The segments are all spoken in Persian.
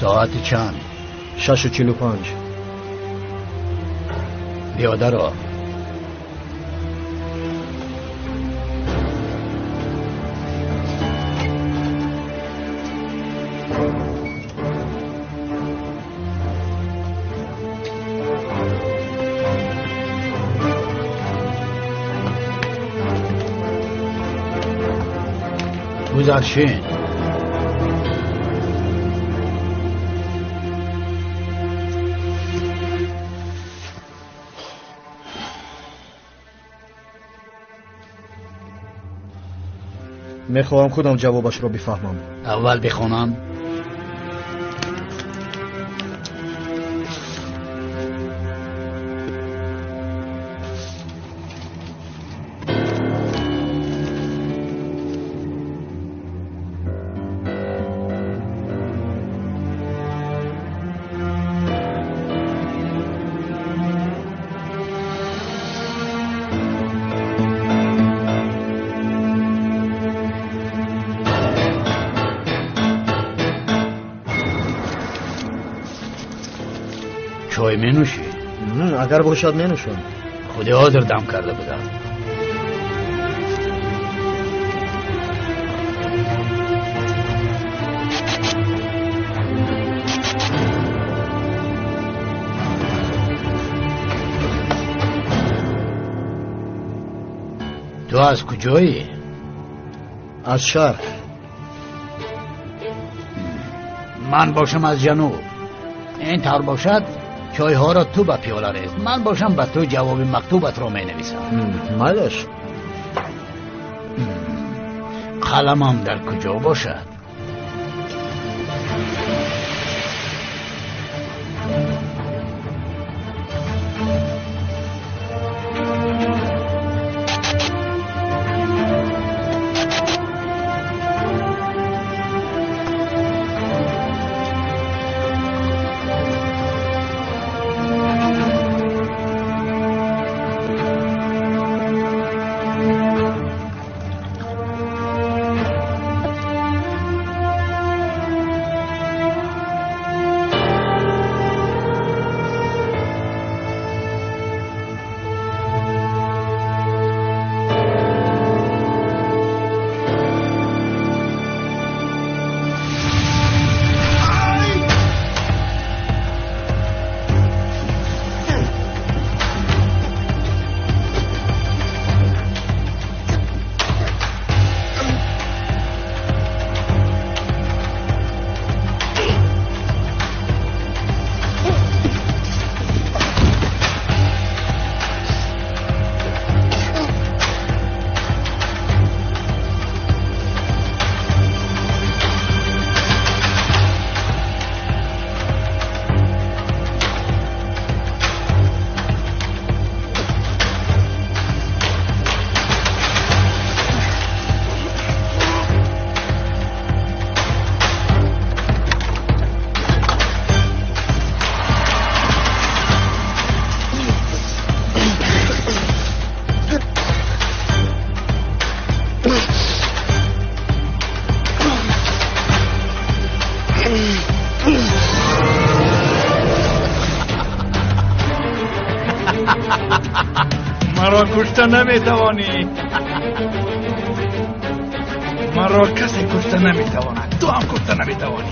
ساعت چند؟ 6:45. پیاده رو. گذرشین. میخواهم خودم جوابش را بفهمم. اول بخونم. چای می نوشی؟ اگر باشد می نوشم. خودی حاضر دم کرده بودم. تو از کجایی؟ از شرق. من باشم از جنوب. این طور باشد چای ها را تو به پیاله ریز، من باشم به تو جواب مکتوبت را می نویسم. مالش قلمم در کجا باشد؟ مرا کشته نمیتوانی. مرا کسی کشته نمیتواند. تو هم کشته نمیتوانی.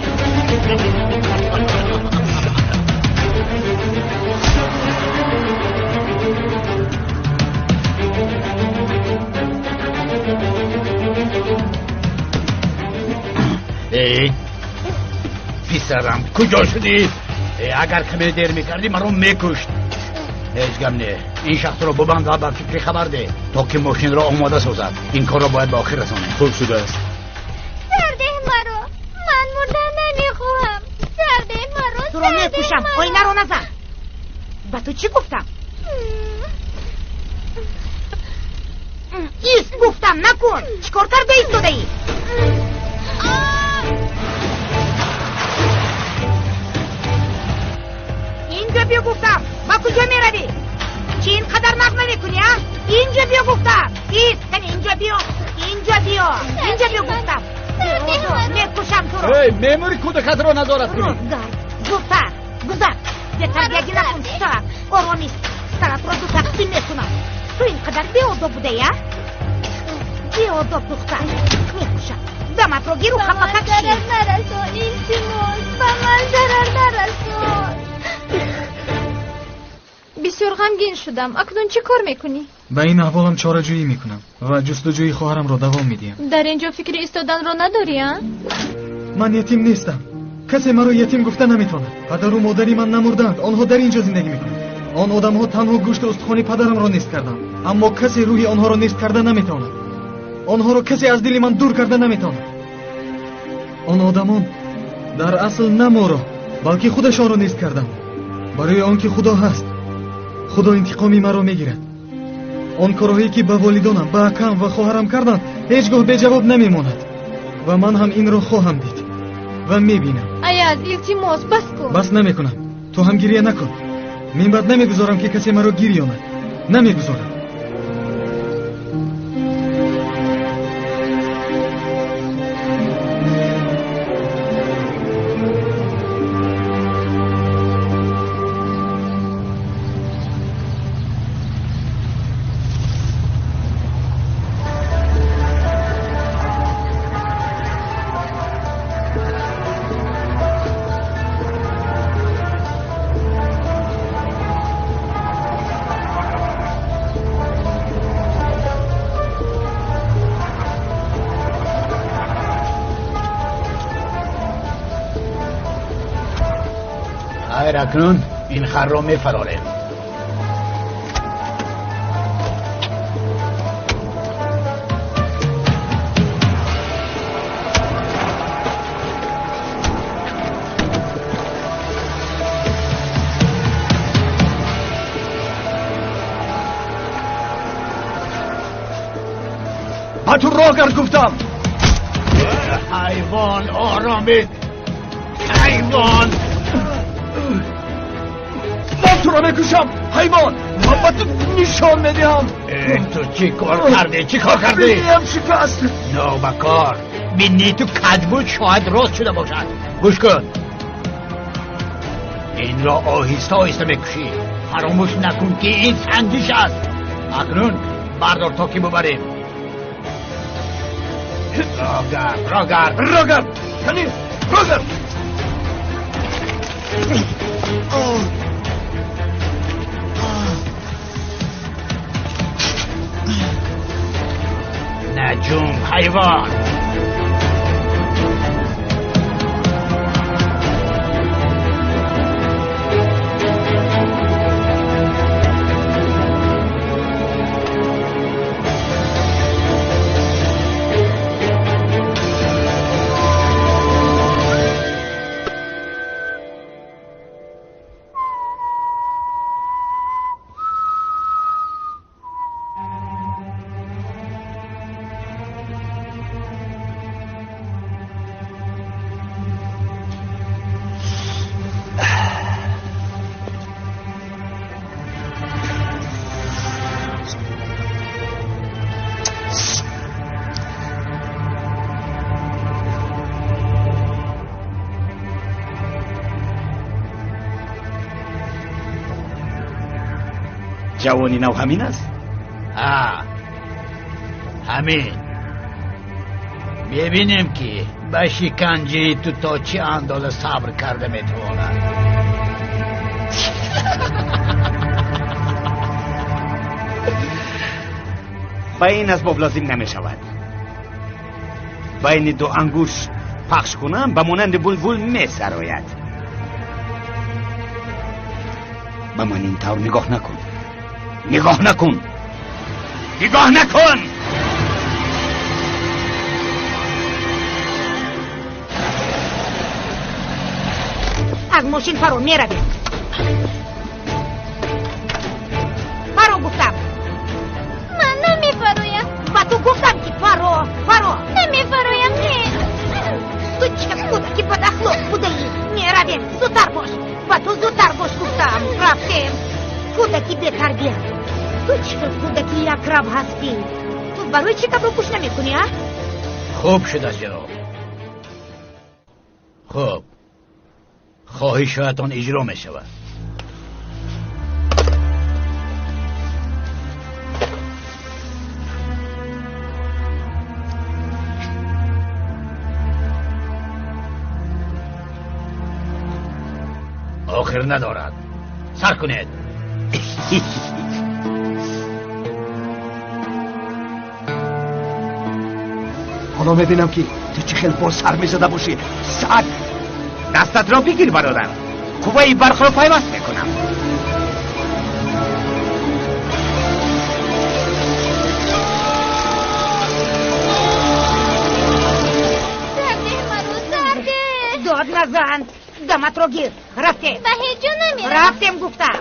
ای پسرم کجا شدی؟ اگر کمی دیر میکردی مرا میکشت. هیچ گم نه. این شخص رو ببند و بر فکری خبر ده تا که ماشین را آماده سازد. این کار را باید به آخر رسانه. خوب شده است. سرده مرا. من مردن نمیخواهم. سرده مرا. تو را میکشم. آینه رو نزن. به تو چی گفتم؟ ایست گفتم نکن. چیکار کرده ایستاده ای؟ اینجا بیا گفتم. با کجا میروی؟ چی اینقدر نغمه میکنی ها؟ اینجا بیا گفتم. ایست. اینجا بیا. اینجا بیا. اینجا بیا گفتم. میکشم تو رو. ای مامور کودکت رو نظارت کنی. روزگار زودتر گذر به تربیگی نکن سرم آرامیست سرت را دو تقسیم میکنم. تو اینقدر بی‌آداب بوده یا؟ بی‌آداب دختر میکشم. دمت رو گیر و خفاکت شی. ضرر نرسون التماس به من ضرر نرسون. بسیار غمگین شدم. اکنون چه کار میکنی؟ به این احوالم چاره‌جویی میکنم و جستجوی خواهرم را دوام میدیم. در اینجا فکر ایستادن را نداری ها؟ من یتیم نیستم. کسی مرا یتیم گفته نمیتونه. پدر و مادری من نمردند. آنها در اینجا زندگی میکنند. آن آدم‌ها تنها گوشت استخوانی پدرم را نیست کردند. اما کسی روحی آنها را نیست کرده نمیتونه. آنها را کسی از دل من دور کرده نمیتونه. آن آدمان در اصل نه ما را بلکه خودشان را نیست کردند. برای آنکه خدا هست، خدا انتقامی مرا میگیرد. آن کارهایی که به والدانم، به اکم و خواهرم کردند هیچگاه به جواب نمیماند و من هم این را خواهم دید و میبینم. ایاز التماس بس کن. بس نمیکنم. تو هم گریه نکن. من بعد نمیگذارم که کسی مرا گیری آمد. نمیگذارم. خیر اکنون این خر رو میفراریم. با تو راگر گفتم. حیوان آرامید. حیوان من تو را میکشم حیوان. من با تو نشان میدهم. تو چی کار کردی؟ چی کار کردی؟ بینیم شکست. نوبکار بینی تو کد بود شاید راست شده باشد. گوش کن این را آهسته آهسته میکشی. فراموش نکن که این سنجش است. اکنون بردار تا که ببریم. راگر کنی راگر. نجوم حیوان. جوانی نو همین است. همین. ببینیم که به شکنجه تو تا چه اندازه صبر کرده میتواند. با این اسباب لازم نمی شود. بین دو انگوش پخش کنم به مانند بلبل می سراید. به من این طور نگاه نکن. نگاه نکن. از ماشین فرو میروی. فرو گفتم. من نمیفرویم. با تو گفتم که فرو نمیفرویم نه. تو چه کودکی بد اخلاق بوده ای. میرویم زودتر باش. با تو زودتر باش گفتم. رفتیم. کودکی بی تربیت. تو چه کودکی یک رب هستی. تو برای چی کبرو کش نمی کنی ها؟ خوب شد از جناب. خب خواهشاتون اجرا می شود. آخر ندارد. سر کنید. حالا میبینم که تو چه خیلی با سر میزده باشی. سعد دستت را بگیر برادر. قوه برق را پیوست میکنم. سرده مرو سرده. داد نزن. دمت رو گیر. رفتیم. به هیچ جا نمیرم. رفتیم گفتم.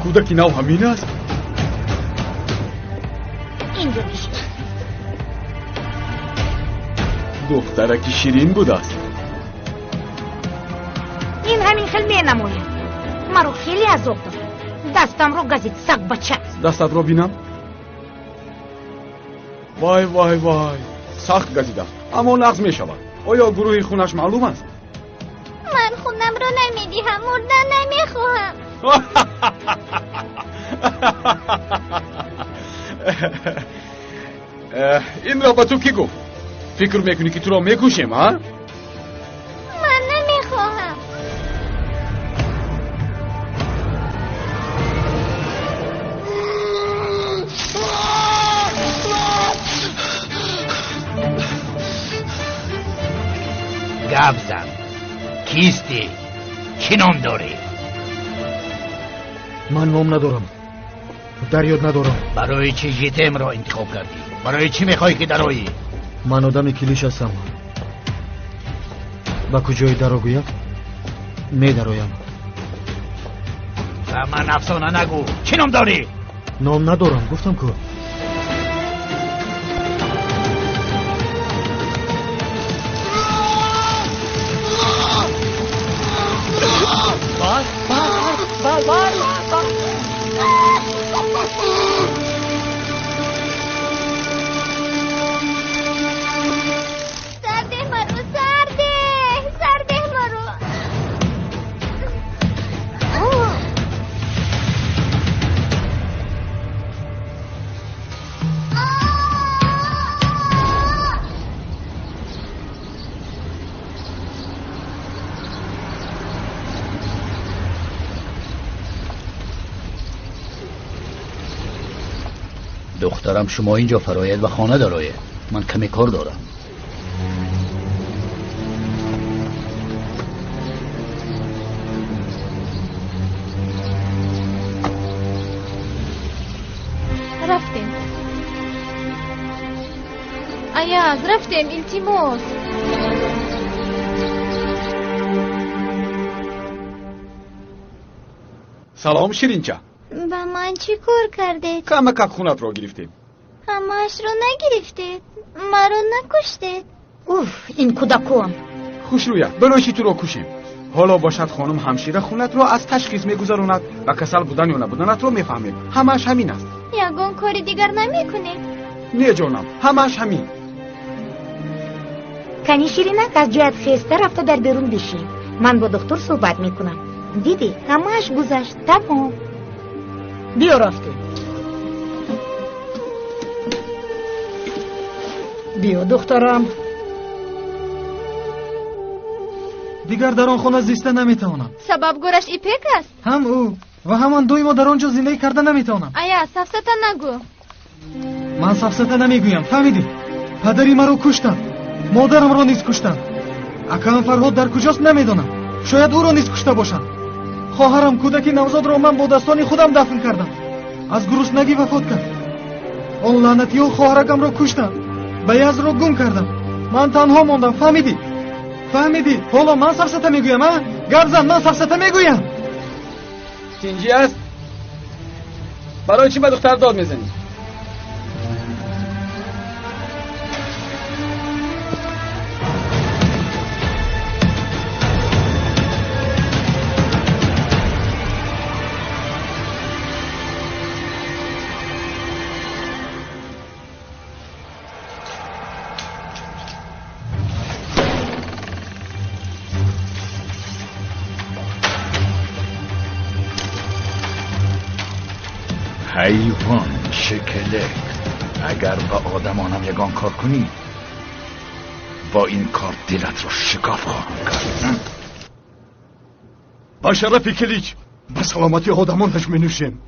کودکی نو همین است. اینجا بشین. دخترکی شیرین بود است. این همین خیلی می نموید. مرا خیلی عذاب داد. دستم رو گزید سگ بچه. دستت رو بینم. وای وای وای سخت گزیده اما نقض می شود. آیا گروه خونش معلوم است؟ من خونم رو نمیدیهم. مردن نمیخواهم. این را به تو کی گفت؟ فکر میکنی که تو را میکشیم ها؟ من نمیخواهم. گپ زن. کیستی؟ چی نام داری؟ من نام ندارم. در یاد ندارم. برای چی جیتم را انتخاب کردی؟ برای چی میخوای که درایی؟ من آدم کلیش هستم. با کجای درا گویم می درایم. و من افسانه نگو. چی نام داری؟ نام ندارم گفتم که. سرده مرو سرده. سرده مرو. دخترم شما اینجا فراید و خانه دارایه. من کمی کار دارم. رفتیم. ایاز رفتیم. التماس. سلام شیرینچه. با من چی کار کردید؟ کمک خونت را گرفتیم. همه‌اش رو نگرفتید. مرا نکشتید. اوف این کودکون. خوش رویه بلاشی تو را کشیم. حالا باشد خانم همشیره خونت را از تشخیص میگذراند و کسل بودن یا نبودنت را میفهمید. همش همین است. یگان کاری دیگر نمیکنید. نه جانم همش همین. کنی شیرینک از جایت خسته رفته در بیرون بشی. من با دکتر صحبت میکنم. دیدی همه‌اش گذشت. تمام. بیا رفته. بیا دخترم. دیگر در آن خانه زیسته نمیتوانم. سبب گورش ایپک است. هم او و همان دوی ما در آنجا زندگی کرده نمیتوانم. آیا سفسته نگو. من سفسته نمیگویم. فهمیدی؟ پدری مرا کشتند. مادرم را نیز کشتند. акаам Фарҳод дар куҷост намедонам. шояд ӯро низ кушта бошанд. хоҳарам кӯдаки навзодро ман бо дастони худам дафн кардам. аз гуруснагӣ вафот кард. он лаънатиҳо хоҳаракамро куштанд. ба язро гум кардам. ман танҳо мондам. фаҳмидӣ? фаҳмидӣ? ҳоло ман сафсата мегӯям, а? гап зан, ман сафсата мегӯям. тинҷӣ аст? барои чӣ ба духтар дод мезанӣ? حیوان شکلک، اگر با آدمانم یگان کار کنی با این کار دلت رو شکاف خواهم کرد. با شرف کلیچ به سلامتی آدمانش می نوشیم.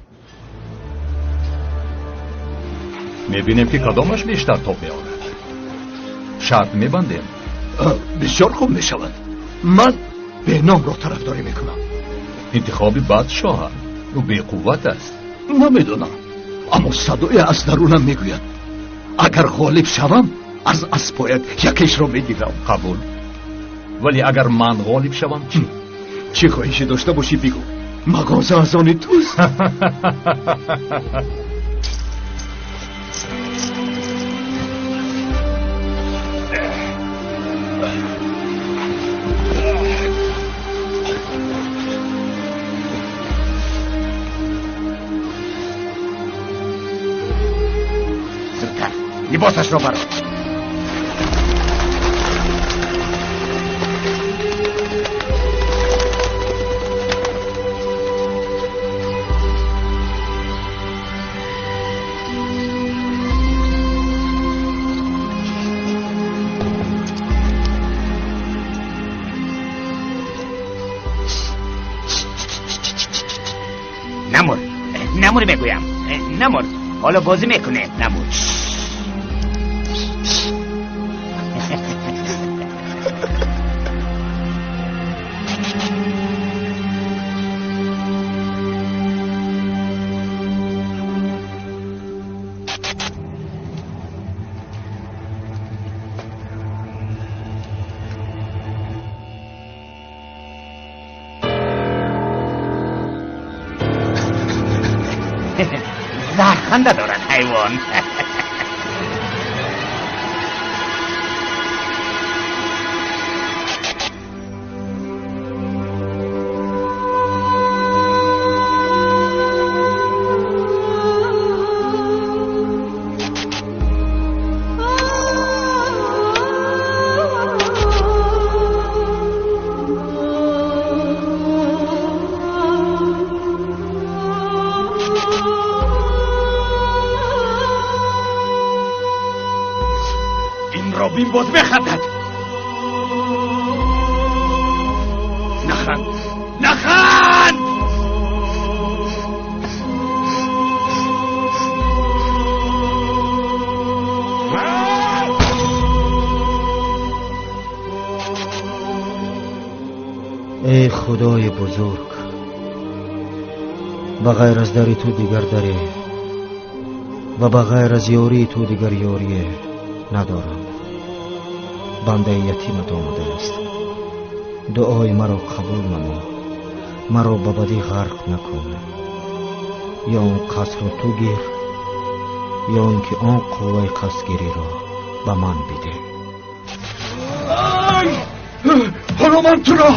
میبینیم که کدامش بیشتر توپ میآورد. شرط میبندیم. بسیار خوب میشود. من بهنام را طرفداری میکنم. انتخابی بادشاه او بی‌قوت است. نمیدونم، اما صدای از درونم میگوید اگر غالب شوم از اسبایت یکیش را میگیرم. قبول. ولی اگر من غالب شوم چی؟ چی خواهشی داشته باشی بگو. مغازه از آن توست. لباسش رو برو. نمور بگویم. نمور. حالا بازی میکنه. نمور. زهرخنده دارد حیوان. رابین باز بخندد. نخند. نخند. ای خدای بزرگ، بغیر از دری تو دیگر دری و بغیر از یاری تو دیگر یاری ندارم. بنده یتیمت آمده است. دعای مرا قبول نما. مرا به بدی غرق نکن. یا اون قصر رو تو گیر یا اینکه آن قوه قصدگیری را به من بده. حالا من تو را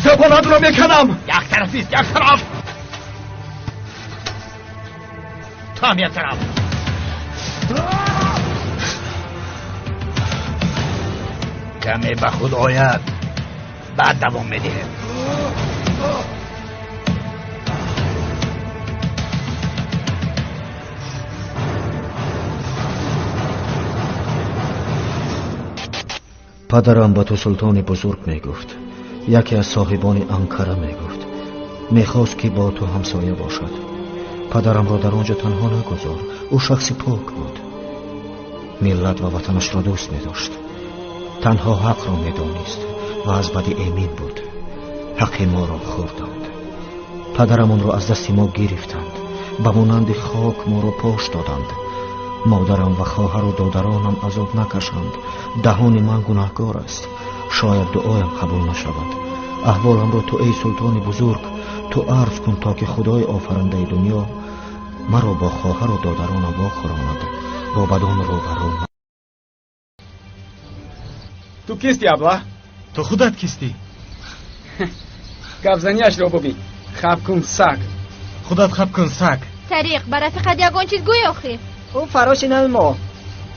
زبانت را میکنم. یک طرفیست، یک طرف. تو هم یک طرف. کمی به خود آید بعد دوام میدیم. پدرم به تو سلطان بزرگ میگفت. یکی از صاحبان انکره میگفت میخواست که با تو همسایه باشد. پدرم را در آنجا تنها نگذار. او شخصی پاک بود. ملت و وطنش را دوست می‌داشت. تنها حق را می‌دانست و از بدی امید بود. حق ما را خوردند. پدرمان را از دست ما گرفتند. به مانند خاک ما را پاش دادند. مادرم و خواهر و دادرانم عذاب نکشند. دهان من گناهکار است. شاید دعایم قبول نشود. احوالم را تو ای سلطان بزرگ تو عرض کن تا که خدای آفرینده دنیا مرا با خواهر و دادرانم واخراند با بدان رو برو. تو کیستی ابله؟ تو خودت کیستی؟ گفزنیش رو ببین. خب کن سگ. خودت خب کن سگ. طریق برای فقط یگان چیز گوی آخی. او فراشی نه ما.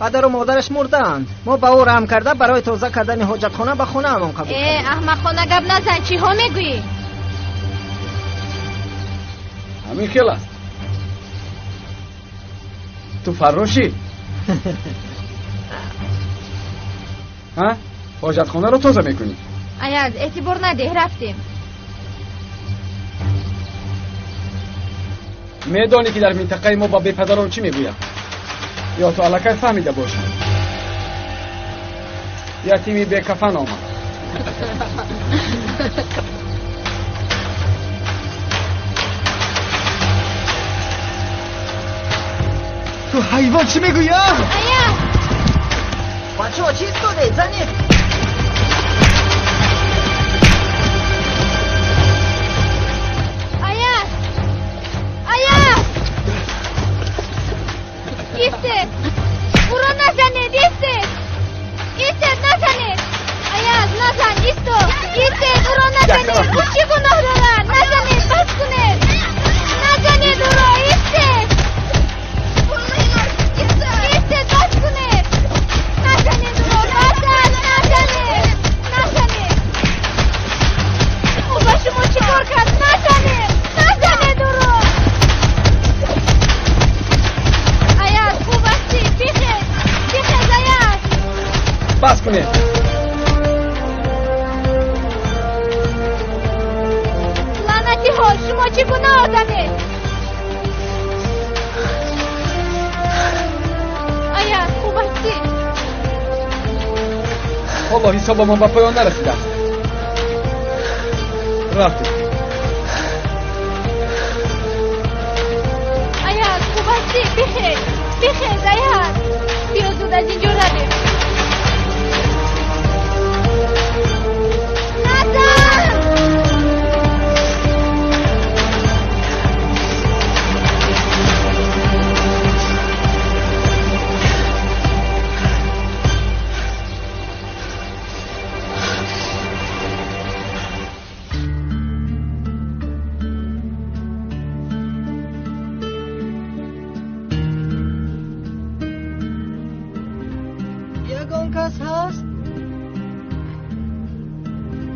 پدر و مادرش مردند. ما با او رحم کرده برای توزیع کردن حاجتخانه به خونه همون قبول کردیم. احمق خانه گپ نزن. چی ها میگویی؟ همین خیلی است. تو فراشی؟ ها؟ حاجتخانه رو توزیع میکنی؟ ایاز اعتبار نده رفتیم. میدانی که در منطقه ما با بی پدران چی میگوید؟ یا تو علاقه فهمیده باشی؟ یتیمی بی کفن آمد. تو حیوان چی میگویی؟ ایاز بچه ها چیز کنید زنید. ایسته او را نزنید. ایسته نزنید. ایاز نزن. ایسته او را نزنید. او چی گناه دارد؟ نزنید. بس کنید. نزنید او را. ایسته بس کنید. نزنید او را. نزنید. او با شما چی کار کرد؟ نزنید او را. بس کنید. لعنتی ها شما چی گناه آدمید؟ ایاز خوب هستی؟ حالا حساب ما به پایان نرسیده. رفتیم. ایاز خوب هستی؟ بخیر ایاز. بیا زود از اینجا رویم.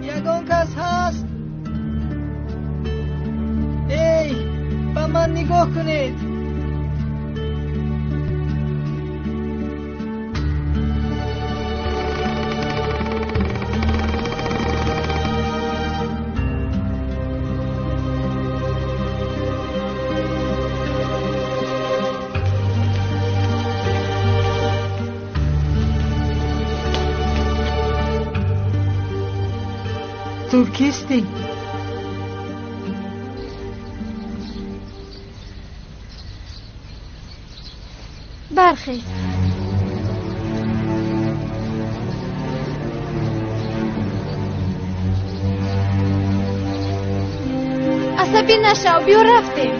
یگان کس هست؟ ای به من نگاه کنید. تو کیستی؟ برخیز. عصبی نشو. بیا رفتیم.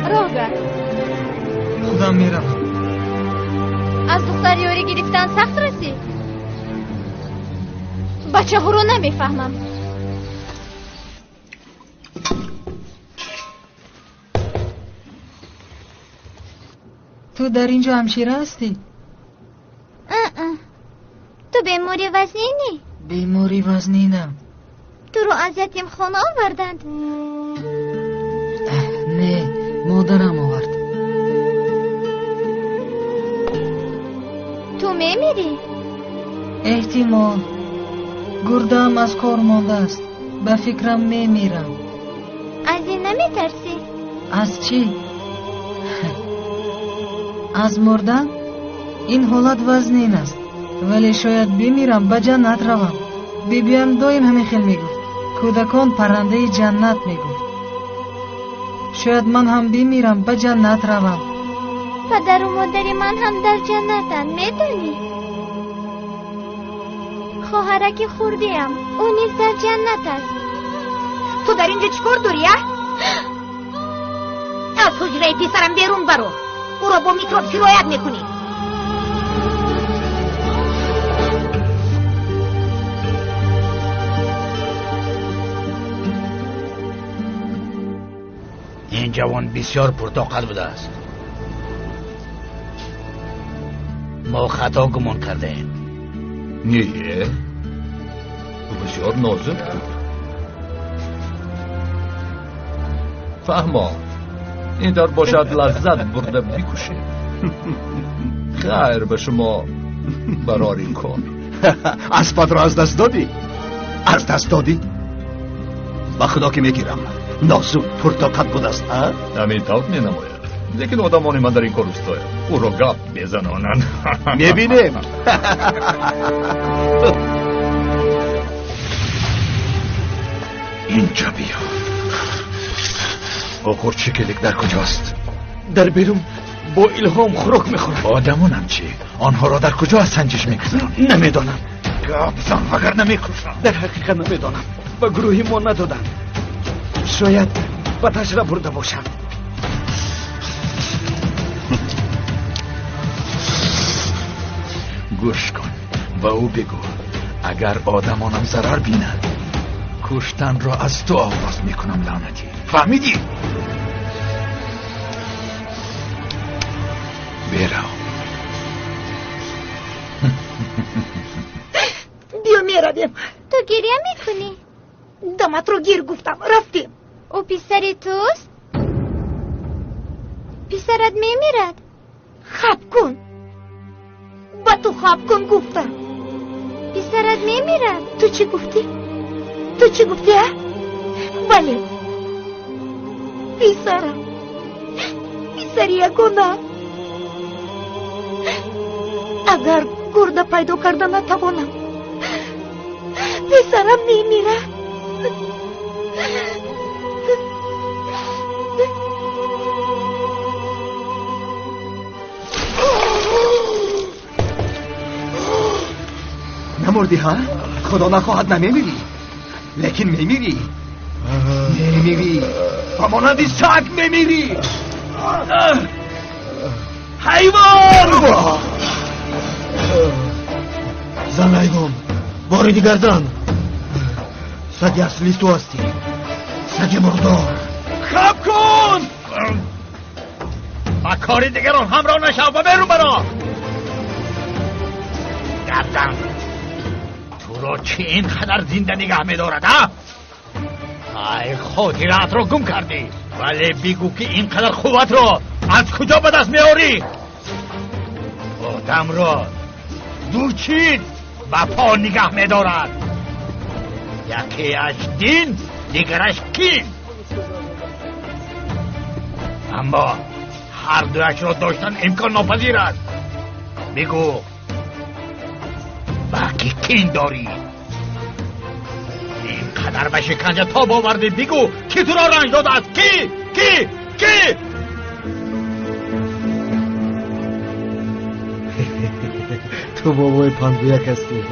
راه گر. خودم میرم. از دختر یاری گرفتن سخت رسید. بچه ها رو نمیفهمم. تو در اینجا همشیره هستی؟ تو بیماری وزنینی؟ بیماری وزنینم. تو رو از یتیم خانه آوردند؟ نه مادرم آورد. تو میمیری؟ احتمال. گردم از کار مانده است. به فکرم میمیرم. از این نمیترسی؟ از چی؟ از مردن؟ این حالت وزنین است. ولی شاید بمیرم به جنت روم. بیبیم دایم همین خیل میگفت کودکان پرنده جنت میگفت. شاید من هم بمیرم به جنت روم. پدر و مادر من هم در جنتن، میدونی؟ خواهرک خوردیم، او نیز در جنت است. تو در اینجا چیکار داری؟ از حجره پسرم بیرون برو. او را با میکروب سرایت میکنی. این جوان بسیار پرطاقت بوده است. ما خطا گمان کرده ایم. نیه؟ بسیار نازک بود. فهما این در باشد لذت برده بکشه. خیر به شما براری کن. اسبت را از دست دادی؟ از دست دادی؟ با خدا که میگیرم نازک پرطاقت بود است. همین طور می نماید. لیکن آدمانی من در این کار استایم او را گپ میزنانند. میبینیم. اینجا بیا. آخر چکلک در کجاست؟ در بیرون با الهام خوراک میخورد. آدمونم چی؟ آنها را در کجا از سنجش میگذارم؟ نمیدانم. گپ زن وگر نمیکشم. در حقیقت نمیدانم. به گروهی ما ندادن. شاید بتش را برده باشم. گوش کن و او بگو اگر آدمانم ضرر بیند کشتن را از تو آغاز میکنم. لعنتی فهمیدی؟ برو. بیا میرویم. تو گریه میکنی؟ دمت رو گیر گفتم رفتیم. او پسر توست؟ پسرت میمیرد. خواب کن. با تو خواب کن گفتم. پسرت میمیرد. تو چی گفتی؟ تو چی گفتی؟ بله پسرم. پسر یگانه. اگر گرده پیدا کرده نتوانم پسرم میمیره. نمردی ها؟ خدا نخواهد نمیمیری. لیکن میمیری. میمیری. همانندی سگ میمیری. حیوان! زن حیوان باری دیگر زن. سگ اصلی تو هستی. سگ مردار. خب کن! با کاری دیگران همراه نشو و برو برا. گردم تو را چی اینقدر زنده نگه می‌دارد ها؟ ای خاطرات رو گم کردی. ولی بگو که اینقدر قوت رو از کجا به دست میاری؟ آدم را دو چیز به پا نگه می‌دارد. یکیش دین، دیگرش کین. اما هر دویش را داشتن امکان ناپذیر است. بگو باقی کین داری؟ اینقدر به شکنجه تاب آوردی. بگو کی تو را رنج داده است؟ کی؟ تو بابای پندگویک هستی.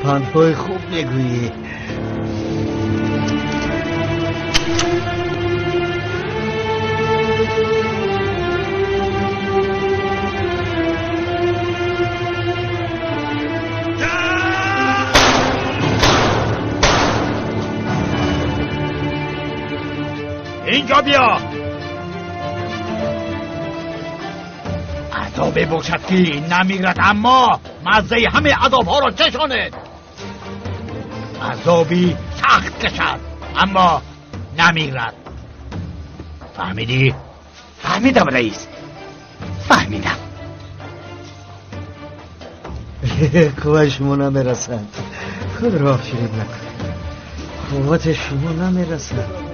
پندهای خوب میگویی. اینجا بیا. عذاب باشد که نمیرد اما مزه همه عذاب ها را چشاند. عذابی سخت کشد اما نمیرد. فهمیدی؟ فهمیدم رئیس. فهمیدم. قوت شما نمیرسد. خود را آفرین نکن. قوت شما نمیرسد.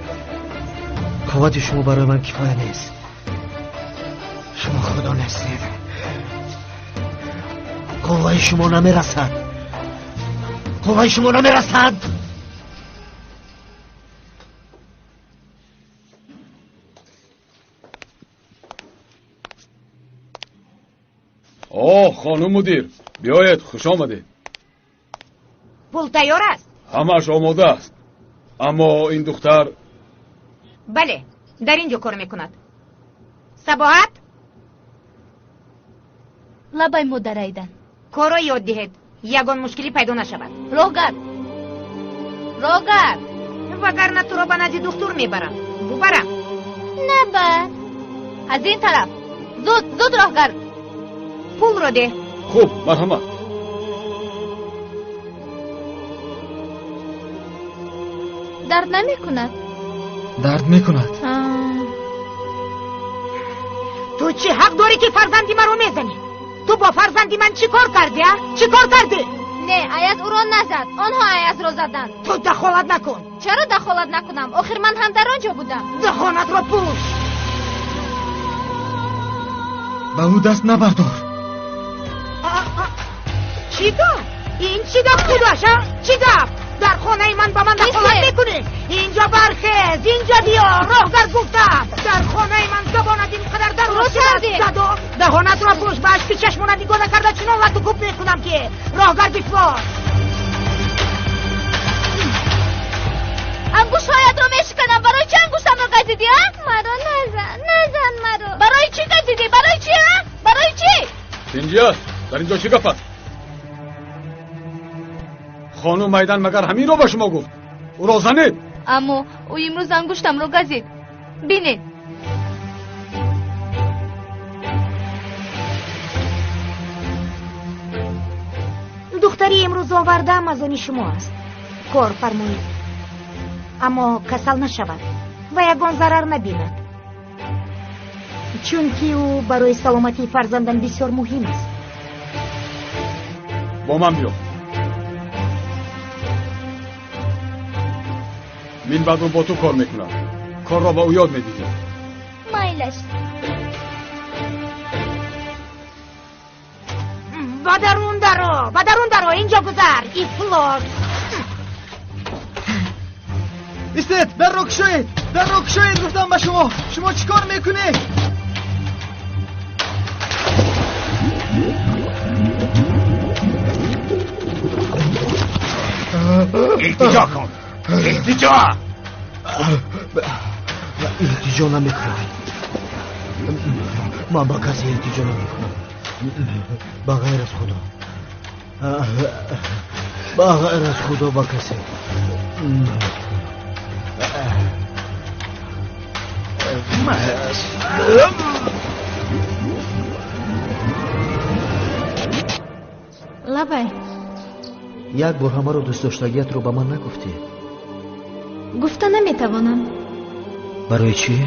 قوت شما برای من کفایه نیست. شما خدا نیستید. قوای شما نمیرسد. قوای شما نمیرسد. خانم مدیر بیایید، خوش آمدید. پول تیار است؟ همش آماده است، اما این دختر بله در اینجا کار میکند. صباحت لبای مدرایدن کارو یاد دهید، یگان مشکلی پیدا نشود. روغن وگرنه تو را به نزد دکتر میبرم. ببرم نبر. از این طرف زود راهگرد. پول را ده. خوب، مرحمت. درد نمی کند؟ درد میکند. تو چی حق داری که فرزندی من رو میزنی؟ تو با فرزندی من چی کار کردی؟ چی کار کردی؟ نه، عیاز او را نزد، آنها عیاز را زدند. تو دخالت نکن. چرا دخالت نکنم؟ آخر من هم در آنجا بودم. دهانت را پوش. به او دست نبردار. چی گفت؟ این چی گفت خودش؟ چی گفت؟ در خانه من با من دخالت میکنی؟ اینجا برخیز، اینجا بیا. راهگر گفتم در خانه من زبانت اینقدر در رو شد. دهانت را پوش. باش که چشمانت نگاه نکرده چنان لطو گفت میکنم که راهگر بفار. انگوشهایت را میشکنم. برای چی انگوشتم را گزیدی؟ مرا نزن مرا. برای چی گزیدی؟ برای چی؟ برای چی؟ اینجا در اینجا چی گفت؟ خانم میدان مگر همین رو به شما گفت؟ او را زنید. اما او امروز انگشتم رو گزید. بینید. دختری امروز آوردم از آن شما است. کار فرمایید، اما کسل نشود و یگان ضرر نبیند، چون که او برای سلامتی فرزندم بسیار مهم است. با من بیا. من بعد رو با تو کار میکنم. کار را با او یاد میدیدم. مایلش. بدرون درو اینجا گذر. ای فلوس. استید، در رو کشوید گفتم به شما چیکار میکنید؟ التجا کن. التجا نمیکنم. من با کسی التجا نمیکنم بغیر از خدا. بغیر از خدا با کسی. لبای یک بار همه رو دوست داشتگیت رو به من نگفتی؟ گفته نمیتوانم. برای چی؟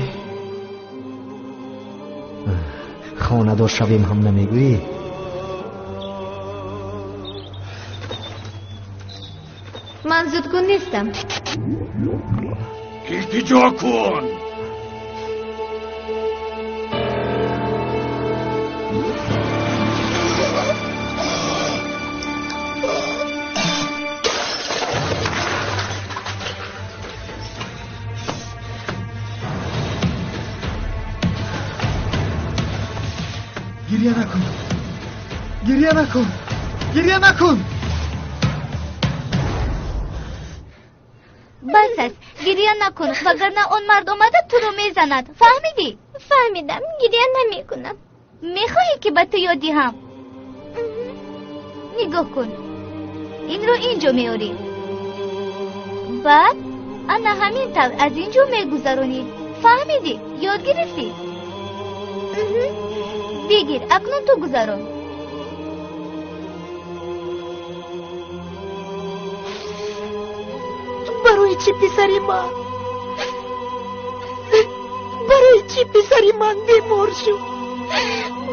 خانه دار شویم هم نمیگویی؟ من زودگو نیستم. التجا کن. گریه نکن. بس است، گریه نکن وگرنه اون مرد اومده تو رو میزند. فهمیدی؟ فهمیدم. گریه نمی کنم. میخواهی که به تو یادی هم؟ نگاه کن، این رو اینجا میاری، بعد انا همین طور از اینجا میگذرونی. فهمیدی؟ یاد گرفتی؟ بگیر، اکنون تو گذرون. برای چی پسری من؟ برای چی پسری من بیمار شد؟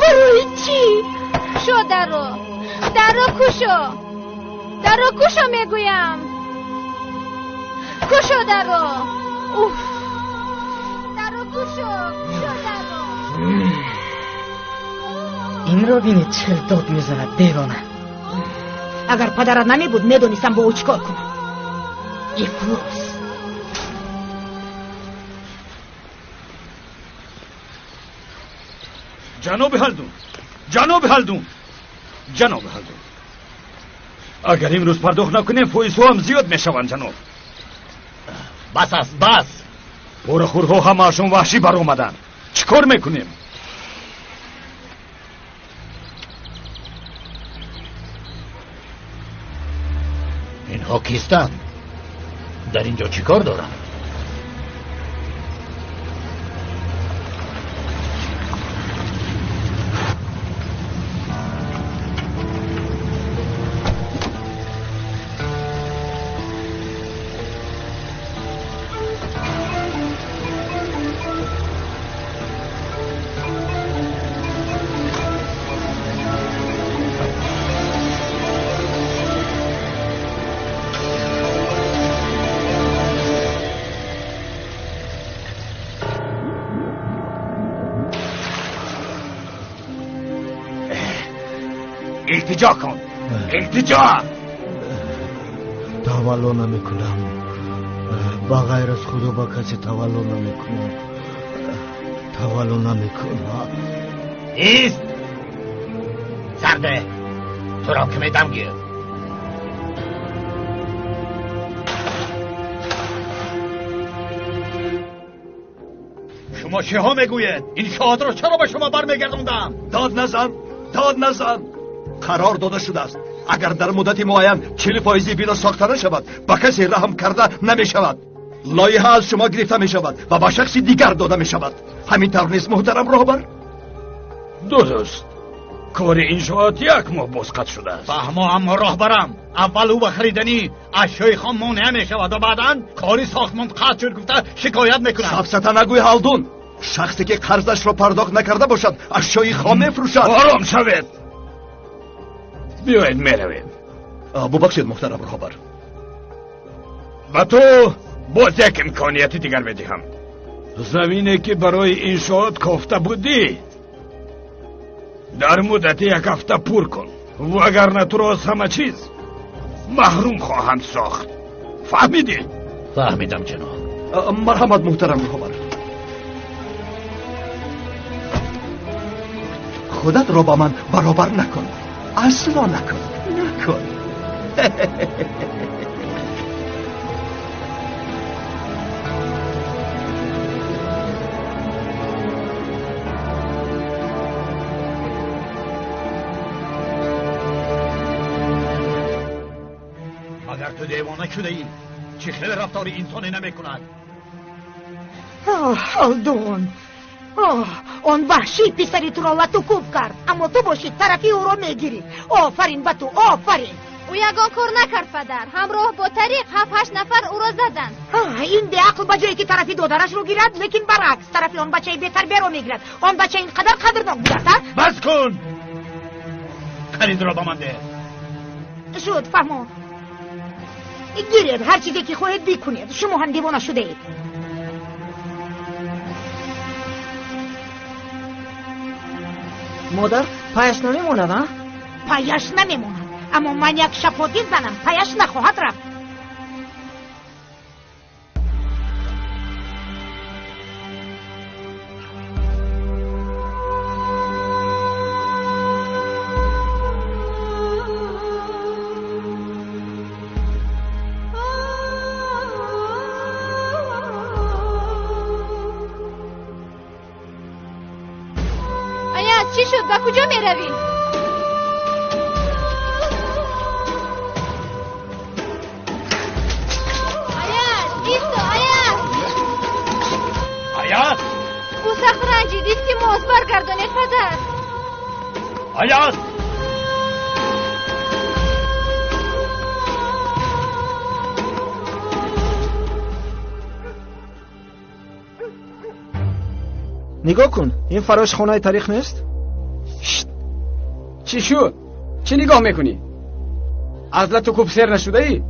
برای چی؟ شو درو کشو میگویم. کشو درو کشو. این را بینید چه داد میزند دیوانه. اگر پدر نمی بود میدونستم با او چیکار کنم. افروز جناب هلدون، جناب هلدون، جناب هلدون، اگر امروز پرداخت نکنیم فویس‌ها هم زیاد میشوند جناب. بس است، بس. پورخورها همه‌شون وحشی بر اومدن. چیکار میکنیم؟ اینها کیستند؟ در اینجا چیکار دارن؟ التجا کن، التجا. تولو نمیکنم، با غیر از خدا با کسی تولو نمیکنم، تولو نمیکنم. ایست سرده، تو را که میدم گیر. شما چه ها میگوید؟ این شهادت را چرا به شما برمیگردوندم؟ داد نزن، داد نزن. قرار داده شده است اگر در مدت معین 40% بنا ساخته نشود به کسی رحم کرده نمی شود. لایحه از شما گرفته می شود و به شخصی دیگر داده می شود. همین طور نیست محترم راهبر؟ درست. کار انشاءات یک ماه بازقطع شده است. فهمم اما راهبرم، اول او به خریدنی اشیای خام مانع می شود و بعدا کاری ساختمان قطع شد گفته شکایت میکنند. سفسطه نگوی هلدون. شخصی که قرضش را پرداخت نکرده باشد اشیای خام میفروشد. آرام شوید. بیایید میرویم. ببخشید محترم راهبر. و تو باز یک امکانیت دیگر بدهم. زمینی که برای انشاءات کافته بودی در مدت یک هفته پر کن و اگر نه تو را از همه چیز محروم خواهند ساخت. فهمیدی؟ فهمیدم جناب. مرحمت محترم راهبر. خودت را با من برابر نکن، اصلا نکن، نکن. مگر تو دیوانه شده ای؟ چه خیلی رفتاری انسانی نمی کند؟ هلدون، آن وحشی پسری تو را لطوکوب کرد اما تو باشی طرفی او را میگیری. آفرین به تو، آفرین. او یگان کار نکرد پدر، همراه با طریق 7-8 نفر او را زدند. این به عقل بجایی که طرفی دادرش رو گیرد، لیکن برعکس طرفی آن بچه بی‌تربیه رو میگیرد. آن بچه اینقدر قدرناک بودند. بس کن. خرید را با من ده. شد فهمون. گیرید، هر چیزی که خواهید بکنید. شما هم دیوانه شده اید. مادر پایش نمیموند ها؟ پایش نمیموند، اما من یک شفاطی زنم، پایش نخواهد رفت. چی شد؟ با کجا می روی؟ آیات ایستو آیات. آیات او سخت رنجید، ایستی موز برگردانید پدر. آیات نگاه کن، این فراش خونه تاریخ نیست؟ چی شد؟ چی نگاه میکنی؟ از لطوکوب سر نشده ای؟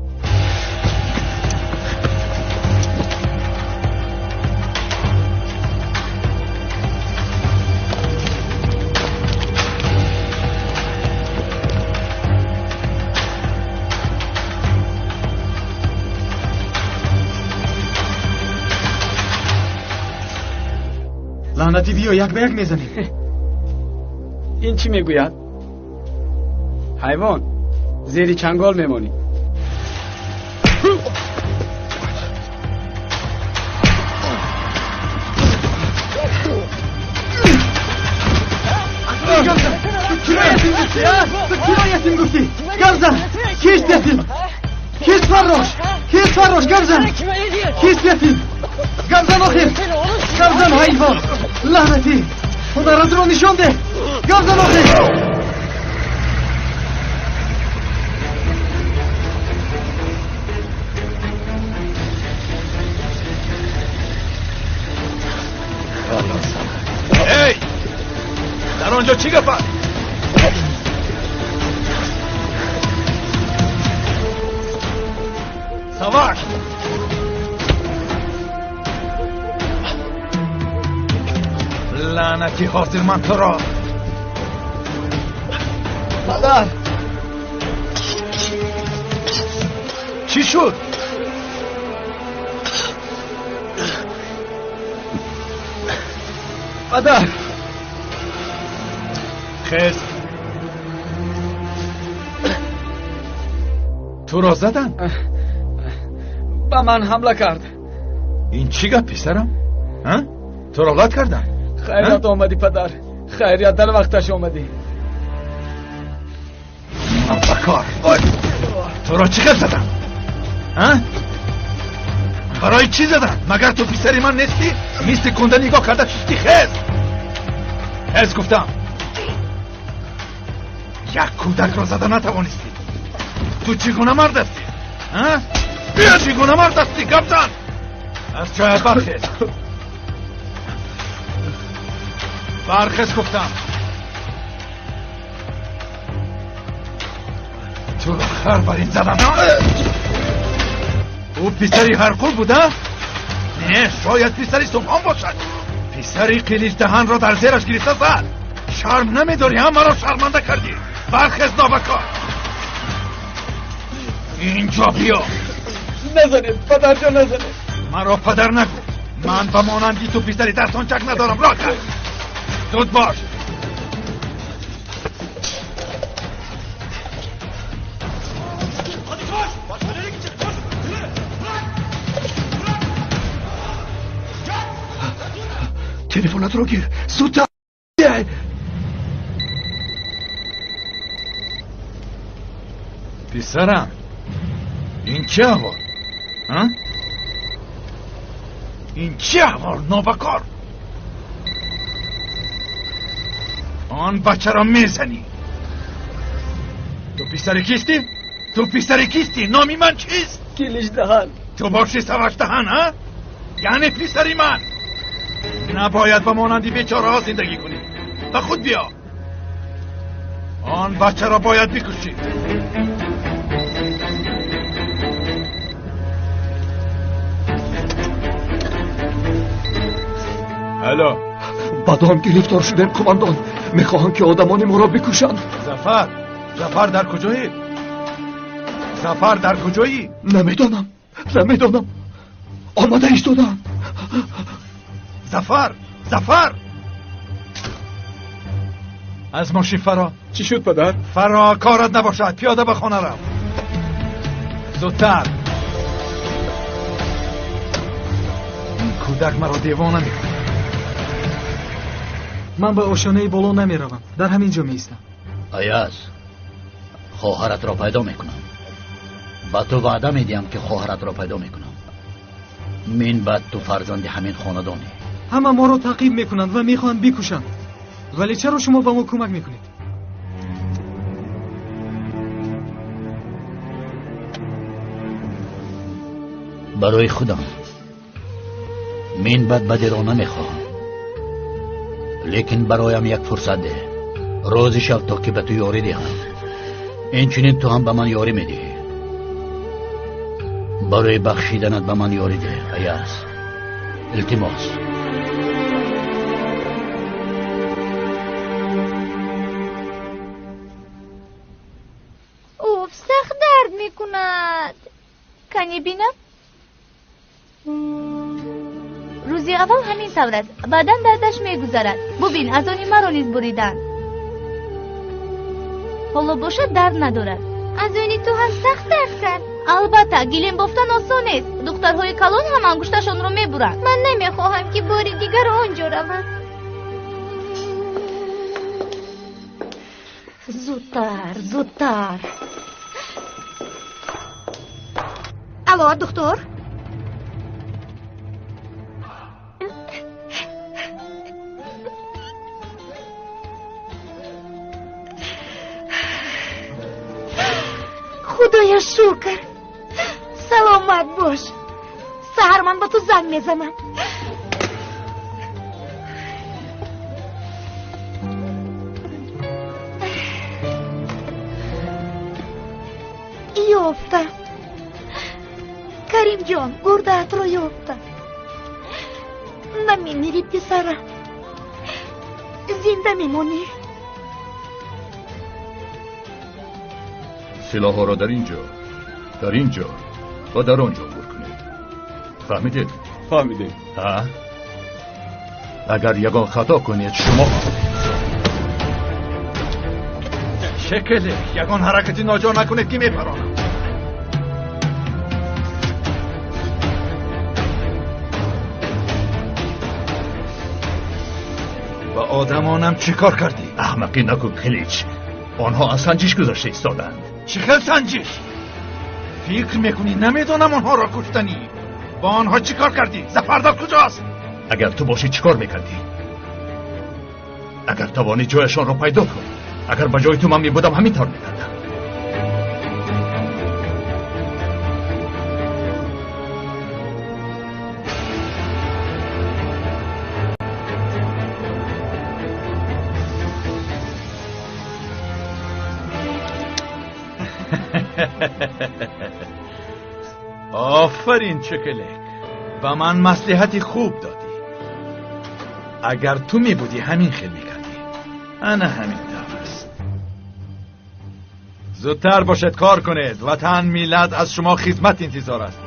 لعنتی بیا یک به یک میزنیم. این چی میگوید؟ حیوان زیر چنگال میمانی. کیا یتیم گفتی؟ گرزن کیست یتیم؟ کیست فراش گرزن کیست یتیم؟ گرزن آخر گرزن حیوان لعنتی هنرت رو نشان ده. گرزن آخر ای در آنجا چی گفت؟ سواش لعنتی حاضر من تو را. پدر چی شد؟ پدر خیز تو را زدن؟ به من حمله کرد. این چی گفت پسرم؟ تو را غلط کردن؟ خیریت آمدی پدر، خیریت در وقتش آمدی. بکار تو را چی گفت زدن؟ برای چی زدن؟ مگر تو پسری من نیستی؟ میستی کنده نگاه کرده چیستی؟ خیز گفتم یک کودک را زدن نتوانستی. تو چگونه مرد هستی؟ بیا چگونه مرد هستی؟ گفتن از جای برخیز گفتم. تو را خر بر این زدن. او پسری هرقل بوده؟ نه شاید پسری سمحان باشد. پسری قلیز دهن را در زیرش گرفته زد. شرم نمیداری هم مرا شرمنده کردی. برخیز نابکار اینجا بیا. نزنید پدر جان نزنید. مرا پدر نگو. من به مانندی تو پسری دستان چک ندارم. راه کرد زود باش. تلفنت رو گیر زودتر. پسرم این چه احوال؟ این چه احوال نابکار؟ آن بچه را میزنی. تو پسر کیستی؟ تو پسر کیستی؟ نامی من چیست؟ کلیش دهن. تو باشی سواش دهن یعنی پسری من. نباید با مانندی بیچاره ها زندگی کنی. به خود بیا. آن بچه را باید بکشی. الو بدان گرفتار شدیم کماندان. میخواهند که آدمان ما را بکشند. زفر در کجایی؟ زفر در کجایی؟ نمیدانم آمده ایستادم. زفر از ماشین فرا. چی شد پدر؟ فرا کارت نباشد. پیاده به خانه رو. زودتر. این کودک مرا دیوانه میکنه. من به آشانه بالا نمیروم. در همین جا میستم. ایاز خواهرت را پیدا میکنم. با تو وعده میدیم که خواهرت را پیدا میکنم. من بعد تو فرزند همین خاندانی. همه ما را تعقیب میکنند و میخواهند بکشند. ولی چرا شما به ما کمک میکنید؟ برای خودم من بعد بدی را نمیخواهم. لیکن برایم یک فرصت ده. روزی شب تا که به تو یاری دهم. اینچنین تو هم به من یاری میدهی. برای بخشیدنت به من یاری ده ایاز. التماس. اوف سخت درد میکند. کنی بینم؟ روزی اول همین طور است، بعدا دردش میگذرد. ببین از آنی مرا نیز بریدند. حالا باشد درد ندارد. از آنی تو هم سخت درد کرد. البته گلیم بافتن آسان است. دخترهای کلان هم انگشتشان رو میبرند. من نمیخواهم که باری دیگر آنجا روم. زودتر. الو دکتر؟ خدایا شکر. سلامت باش. سحر من با تو زنگ میزنم. یافتم. کریم جان گرده‌ات رو یافتم. نمیمیری پسرم. زنده میمونی. سلاح ها را در اینجا و در آنجا گور کنید. فهمیدید؟ فهمیدید. ها؟ اگر یگان خطا کنید شما شکل یگان حرکتی ناجور نکنید که میپرانم. و آدمانم چی کار کردی؟ احمقی نکن کلیچ. آنها از سنجش گذاشته ایستادند. چه خیل سنجش؟ فکر میکنی نمیدونم آنها را کشتنی؟ با آنها چی کار کردی؟ زفردار کجاست؟ اگر تو باشی چی کار میکردی؟ اگر توانی جایشان را پیدا کنی. اگر به جای تو من میبودم همین طور میکردم. آفرین چکلک. و من مصلحتی خوب دادی. اگر تو می بودی همین خیل میکردی. انا همین طور است. زودتر باشد کار کنید. وطن میلاد از شما خدمت انتظار است.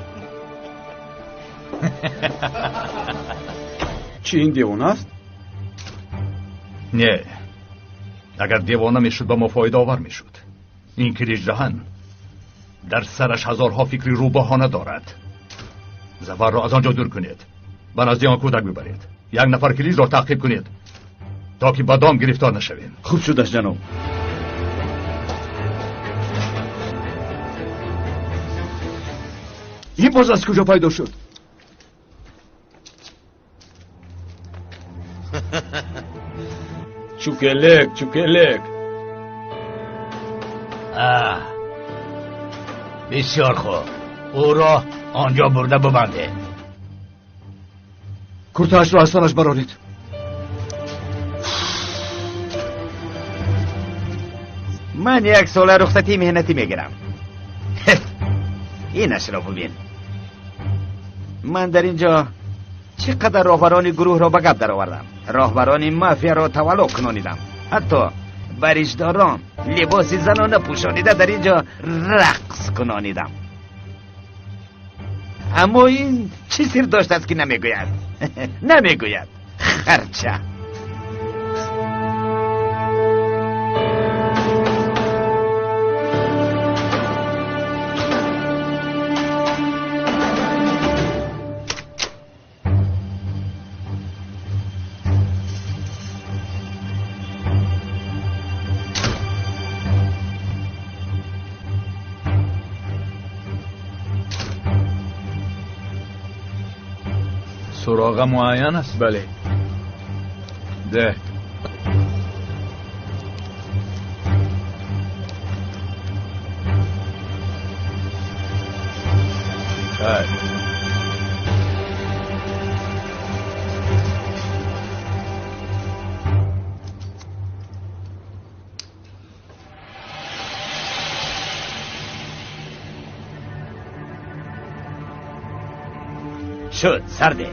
چی این دیوانه است؟ نه. اگر دیوانه میشد با ما فایده آور میشد. این کلیج دهن در سرش هزارها فکری روباهانه دارد. زفر را از آنجا دور کنید. به نزد آن کودک ببرید. یک نفر کلیج را تعقیب کنید تا که بدام گرفتار نشویم. خوب شد از جناب. این باز از کجا پیدا شد؟ چوکلک. بسیار خوب. او را آنجا برده ببنده. کرتهش را از تنش برارید. من یک سال رخصتی مهنتی میگیرم. اینش را ببین. من در اینجا چقدر راهبران گروه را به گپ در آوردم. راهبران مافیا را تولد کنانیدم. حتی بریشداران لباس زنانه پوشانیده در اینجا رقص کنانیدم. اما این چی سر داشت است که نمیگوید؟ نمیگوید. خرچه. سراغ معین است؟ بله. ده. خیر. شد. سرده.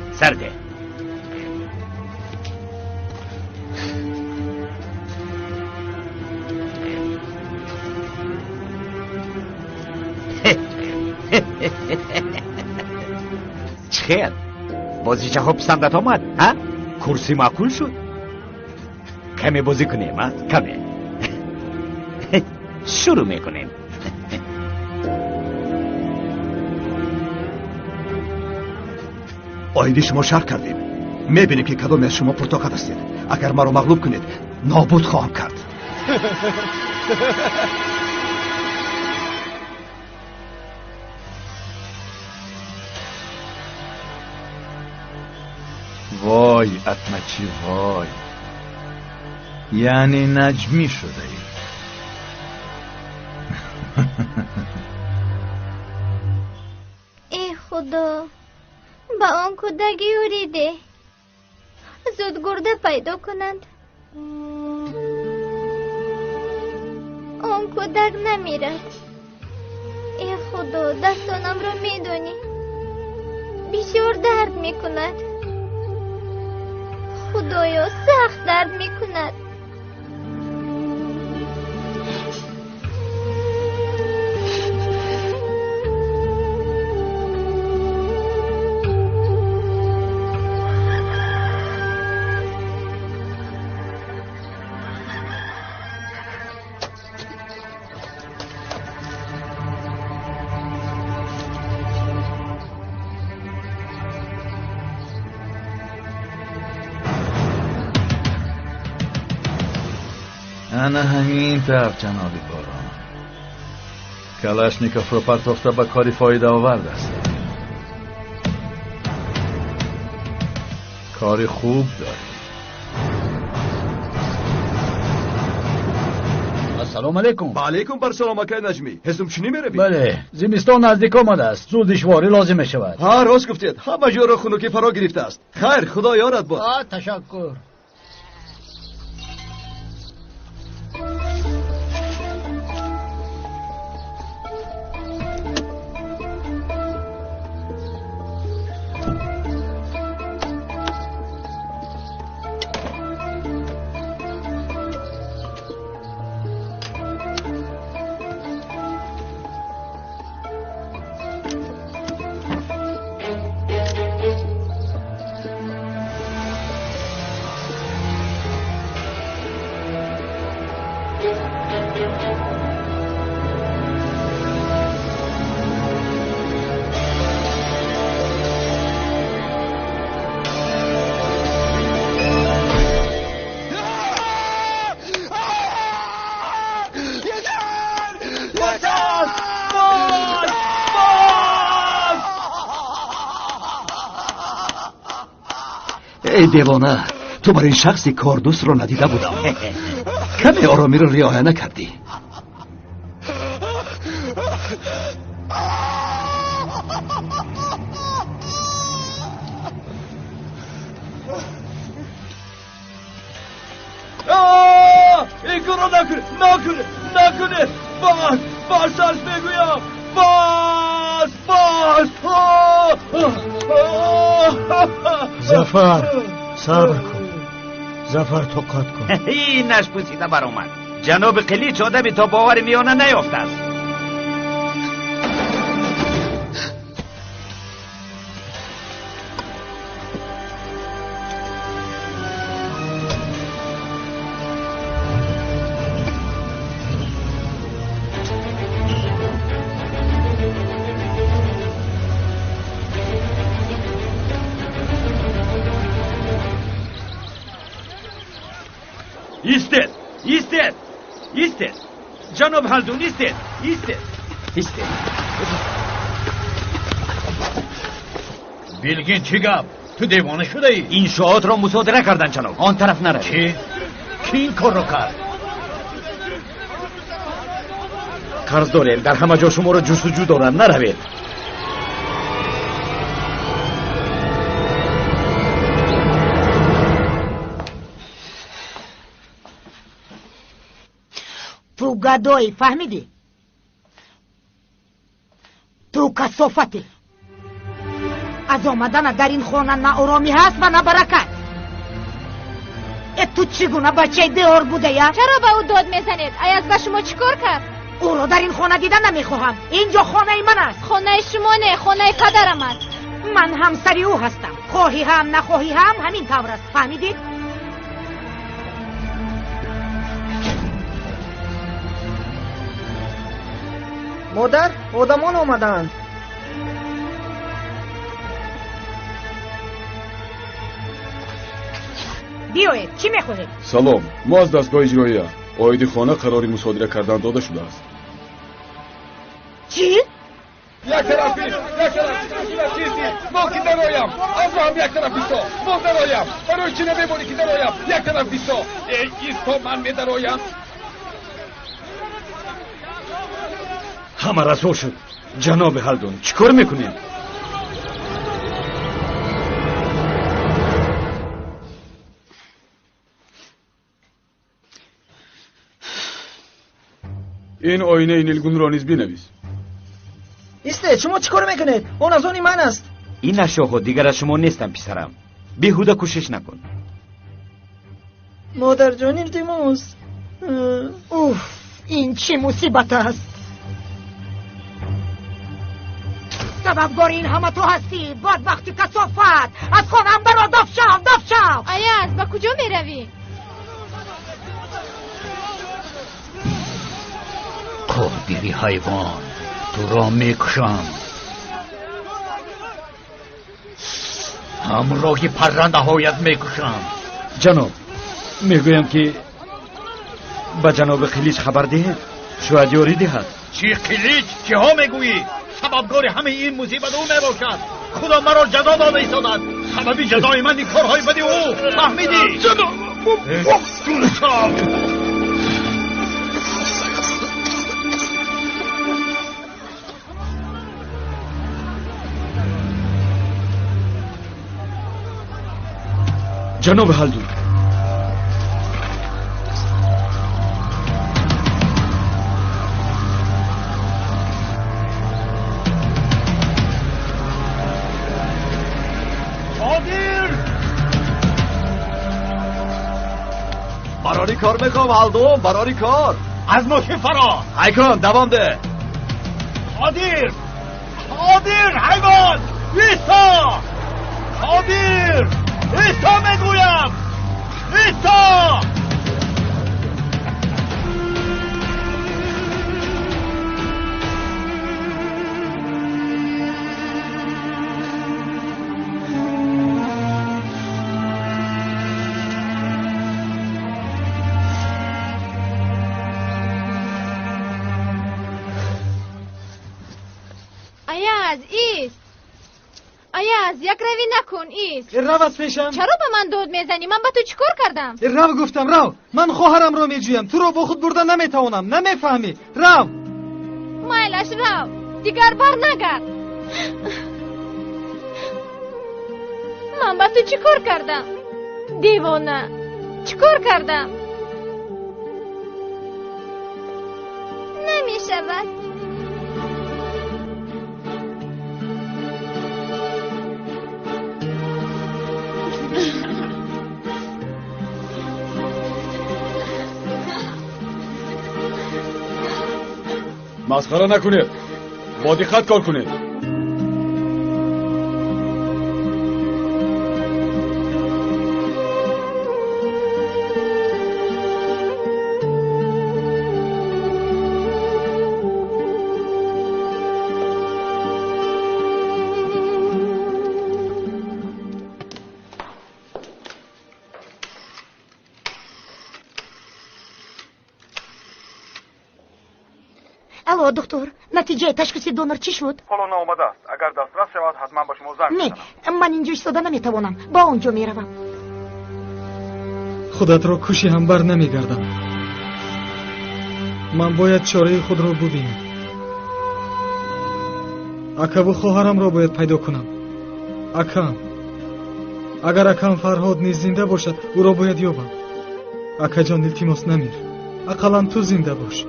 چخیر بازیچه ها پسندت آمد ها؟ کرسی معقول شد کمی بازی کنیم ها؟ کمی شروع میکنیم آینده شما شرح کردیم میبینیم که کدام از شما پرتاقت هستید اگر مرا مغلوب کنید نابود خواهم کرد وای اتمچی وای یعنی نجمی شده ای ای خدا با آن کودک یوریده زود گرده پیدا کنند آن کودک نمیرد ای خدا دستانم را میدونی بسیار درد میکند خدایا سخت درد میکند انا همین طرف جنابی باران کلاشنیکوف رو پرتافته به کاری فایده آورد است کاری خوب داری السلام علیکم با علیکم بر سلام اکای نجمی حزم چی نمیروی؟ بله زمستان نزدیک آمده است زود دشواری لازم می شود ها راست گفتید همه جا را خنکی فرا گرفته است خیر خدا یارت باد تشکر ای دیوانه تو بر این شخصی کاردوس رو ندیده بودم کمی آرامی رو رعایت نکردی این کارو نکنه باز سرس بگویم باز زفر صبر کن زفر توقت کن این نشپوسیده بر اومد جناب قلیچ آدمی تا باور میانه نیافته است ایستید جناب هلدون ایستید بیلگین چی گپ تو دیوانه شده ای این شعات را مصادره کردن جناب آن طرف نره چی؟ کی این کار رو کرد؟ قرض داریم در همه جا شما را جستجو دارن نروید تو گدایی فهمیدی؟ تو کسافتی از آمدن در این خانه نه آرامی هست و نه برکت تو چگونه بچه دیار بوده یا؟ چرا به او داد میزنید؟ ایاز به شما چیکار کرد؟ او را در این خانه دیدن نمیخواهم اینجا خانه من است خانه شما نه خانه پدرم است من همسری او هستم خواهی هم نخواهی هم همین طور است. فهمیدید؟ مادر آدمان آمدند. بیایید چی میخواهید؟ سلام، ما از دستگاه اجرایی آیدی خانه قراری مصادره کردن داده شده است. چی؟ یک طرفی ما که درایم از هم یک طرف بیستا ما درایم برای چی نمیبونی که درایم یک طرف بیستا ایستا من میدرایم. همه رسوا شد. جناب هلدون چیکار میکنین؟ این آینه نیلگون را نیز بنویس. ایسته شما چیکار میکنید؟ اون از اون من است. این نشاخو دیگر از شما نیستم پسرم. بیهوده کوشش نکن. مادر جان التماس. اوف این چه مصیبت است. سببگار این همه تو هستی. بعد وقتی کثافت از خانم برا دف شو. ایاز با کجا میروی؟ کوهگیری حیوان تو را میکشم. همراهی پرنده هایت میکشم. جناب میگویم که به جناب خلیج خبر دهید شاید یاری دهد. چی خلیج؟ چه ها میگویی؟ سببگار همه این مصیبت او میباشد. خدا مرا جزا داده ایستادد. سببی جزای من این کارهای بدی او. فهمیدی؟ جناب جناب هلدون براری کار میکنم هلدون براری کار. از ماشین فرار. حیکان دوام ده. حاضر حیوان ایستا. حاضر ایستا میگویم. ایستا. ایاز یک روی نکن ایست. رو از پیشم. چرا به من داد میزنی؟ من به تو چیکار کردم؟ رو گفتم رو. من خواهرم رو میجویم. تو رو با خود بردن نمیتوانم. نمیفهمی. رو. مایلش رو. دیگر بر نگرد. من به تو چیکار کردم؟ دیوانه. چیکار کردم؟ نمیشود. مسخره نکنید. با دقت کار کنید. الو دکتر، نتیجه تشخیص دونر چی شد؟ حالا آمده است. اگر دسترس شود حتما با شما زنگ می‌زنم. نه، من اینجا ایستاده نمیتوانم. با اونجا میروم. خودت را کشی هم بر نمیگردم. من باید چاره خود را ببینم. اکا و خواهرم را باید پیدا کنم. اکام. اگر اکام فرهاد نیز زنده باشد او را باید یابم. اکا جان التماس نمیر. اقلا تو زنده باش.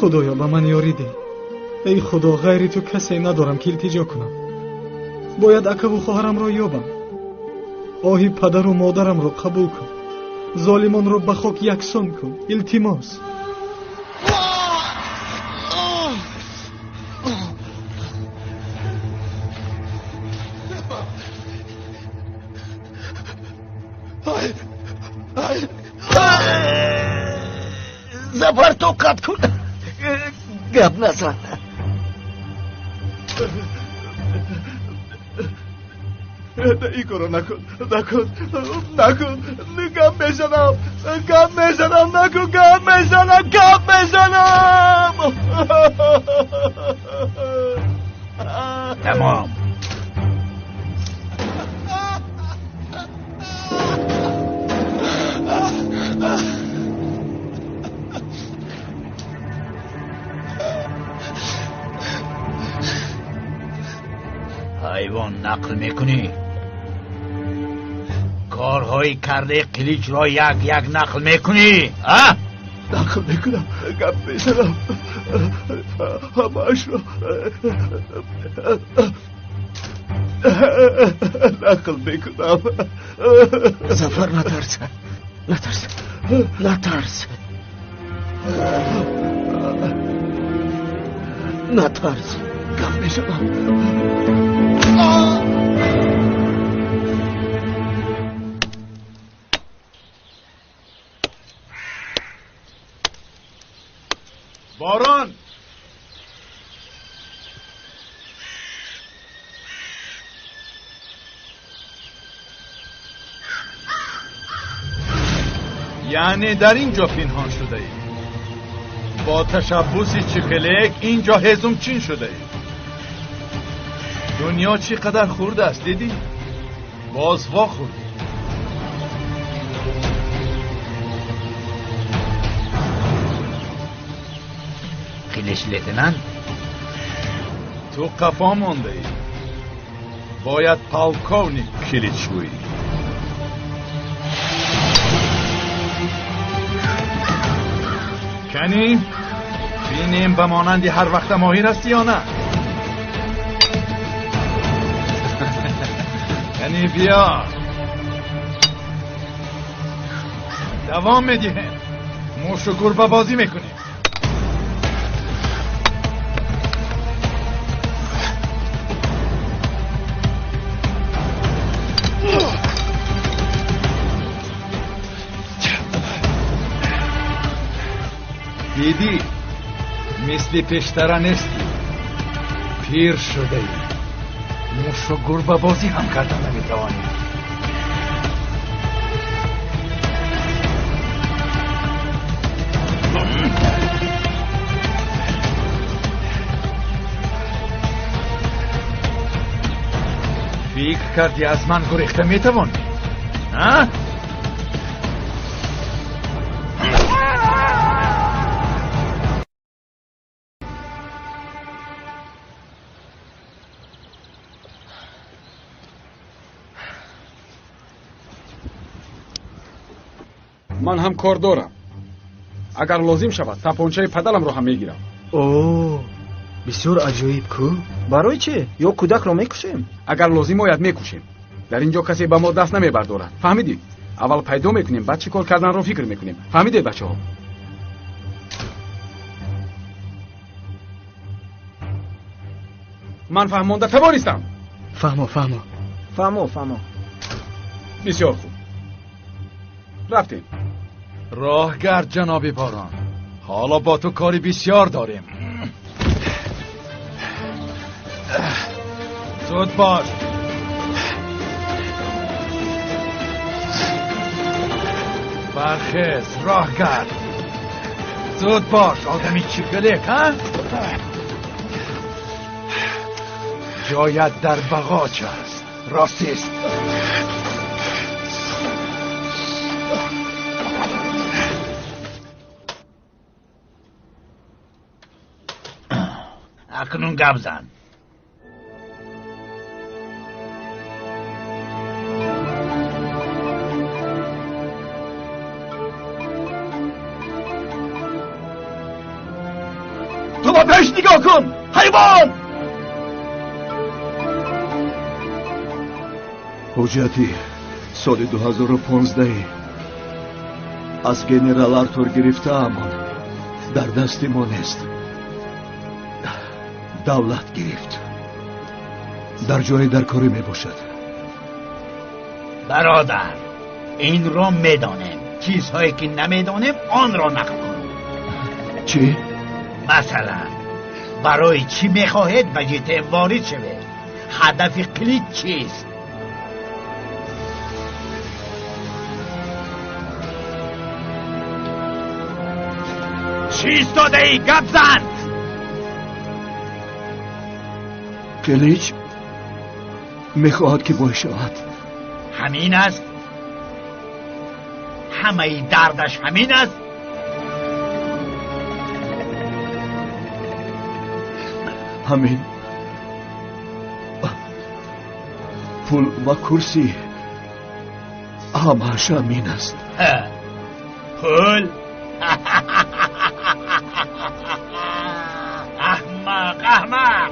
خدایا به من یاری ده. ای خدا غیر تو کسی ندارم که التجا کنم. باید اکا و خواهرم را یابم. آهی پدر و مادرم را قبول کن. ظالمان را به خاک یکسان کن. التماس. زفر توقت کن گپ نزن ای کارو نکن گپ میزنم نکن گپ میزنم تمام حیوان نقل میکنی کارهای کرده قلیچ را یک نقل میکنی نقل میکنم گپ میزنم همش را نقل میکنم زفر نترس گپ میزنم باران یعنی در اینجا پنهان شده ای با تشبوس چپلک اینجا هزم چین شده ای دنیا چقدر خورده است دیدی باز وا خوردی قلیچ لیتنان تو قفا مانده ای باید پالکونیک کلیچ بویی کنی بینیم به مانندی هر وقت ماهیر هستی یا نه کنی بیا دوام میدیم موش و گربه بازی میکنیم دیدی مثل پیشتره نیستی پیر شده ای موش و گربه بازی هم کردن نمیتوانی فکر کردی از من گریخته میتوانی ها؟ من هم کار دارم اگر لازم شود تپانچه پدرم رو هم میگیرم اوه بسیار عجیب کو برای چه یا کودک رو میکشیم اگر لازم آید میکشیم در اینجا کسی به ما دست نمیبردارد فهمیدید اول پیدا میکنیم بعد چی کار کردن رو فکر میکنیم فهمیدید بچه ها من فهمانده توانستم فهمو بسیار خوب رفتیم راهگرد جناب باران حالا با تو کاری بسیار داریم زود باش برخیز راهگرد زود باش آدمی چپلک ها جایت در بغاچ است راستیست اکنون گپ زن تو با پیش نگاه کن حیوان حجتی سال 2015 از گنرال آرتور گرفته امان در دست ما نیست دولت گرفت در جای در کاری می باشد برادر این را میدانم. چیزهایی که نمیدانم آن را نکن. چی؟ مثلا برای چی میخواهید به جیت وارد شوید؟ هدف کلیک چیست؟ چیست داده ای؟ گپ زن. کلیچ میخواهد که باید شود. همین است؟ همه دردش همین است؟ همین پول و کرسی همش همین است. پول؟ احمق.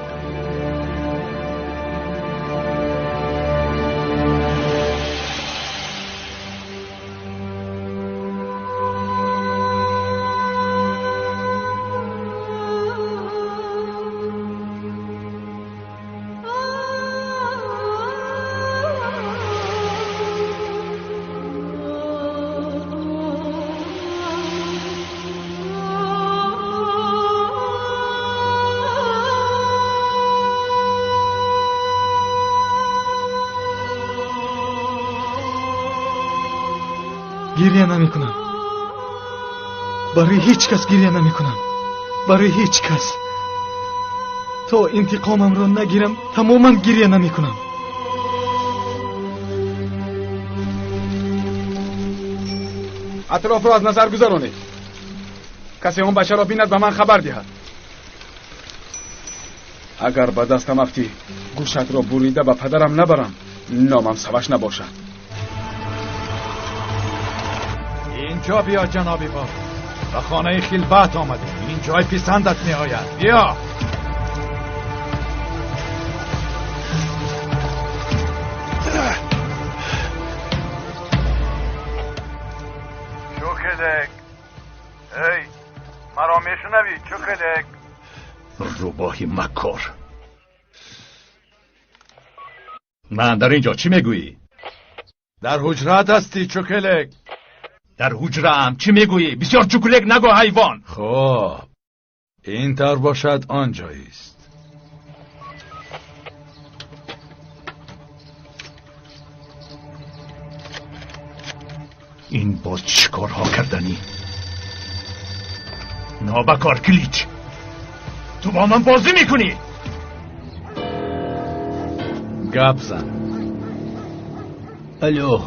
گریه نمی کنم. برای هیچ کس گریه نمی کنم. برای هیچ کس. تا انتقامم را نگیرم تماما گریه نمی کنم. اطراف را از نظر گذرانید. کسی اون بچه را بیند به من خبر دهد. اگر به دستم افتی گوشت را بریده به پدرم نبرم نامم سوش نباشد. اینجا بیا جنابی بار. به خانه خلبت آمده. این جای پسندت می آید. بیا. چوکدک ای مرا میشنوی چوکدک؟ روباهی مکار. من در اینجا چی میگویی؟ در حجرت هستی چوکلک؟ در حجرم چی میگویی؟ بسیار چوکلک نگو حیوان. خب این تر باشد آنجاییست. این باز چی کارها کردنی؟ نابکار کلیچ، تو با من بازی میکنی؟ گپ زن. الو،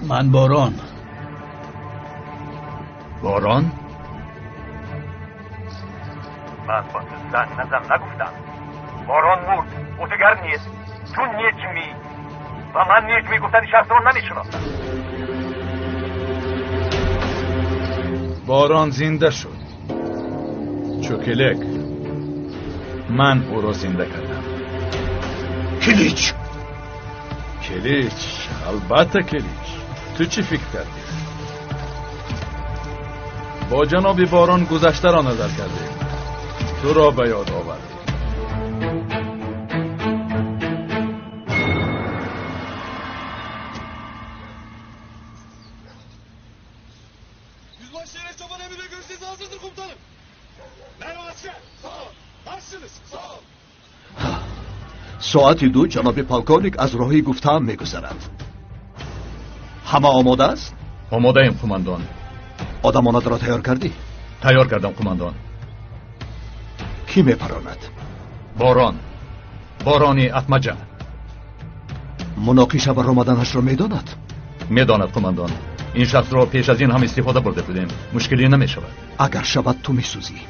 من باران. باران؟ من با تو زن نگفتم. باران مرد، او دیگر نیست. تو نیچمی و من نیچمی گفتن شخص رو نمیشناسم. باران زنده شد. چوکلک، من او را زنده کردم. کلیچ. کلیچ، البته کلیچ. تو چی فکر کردی؟ با جناب باران گذشته را نظر کردی. تو را به یاد آوردی. ساعت 2 جناب پالکونیک از راهی گفتم میگذرد. همه آماده است؟ آماده ایم قماندان. آدمانت را تیار کردی؟ تیار کردم قماندان. کی میپراند؟ باران، بارانی اتمجه. مناقشه بر آمدنش را میداند؟ میداند قماندان. این شخص را پیش از این هم استفاده برده بودیم. مشکلی نمیشود. اگر شود تو میسوزی.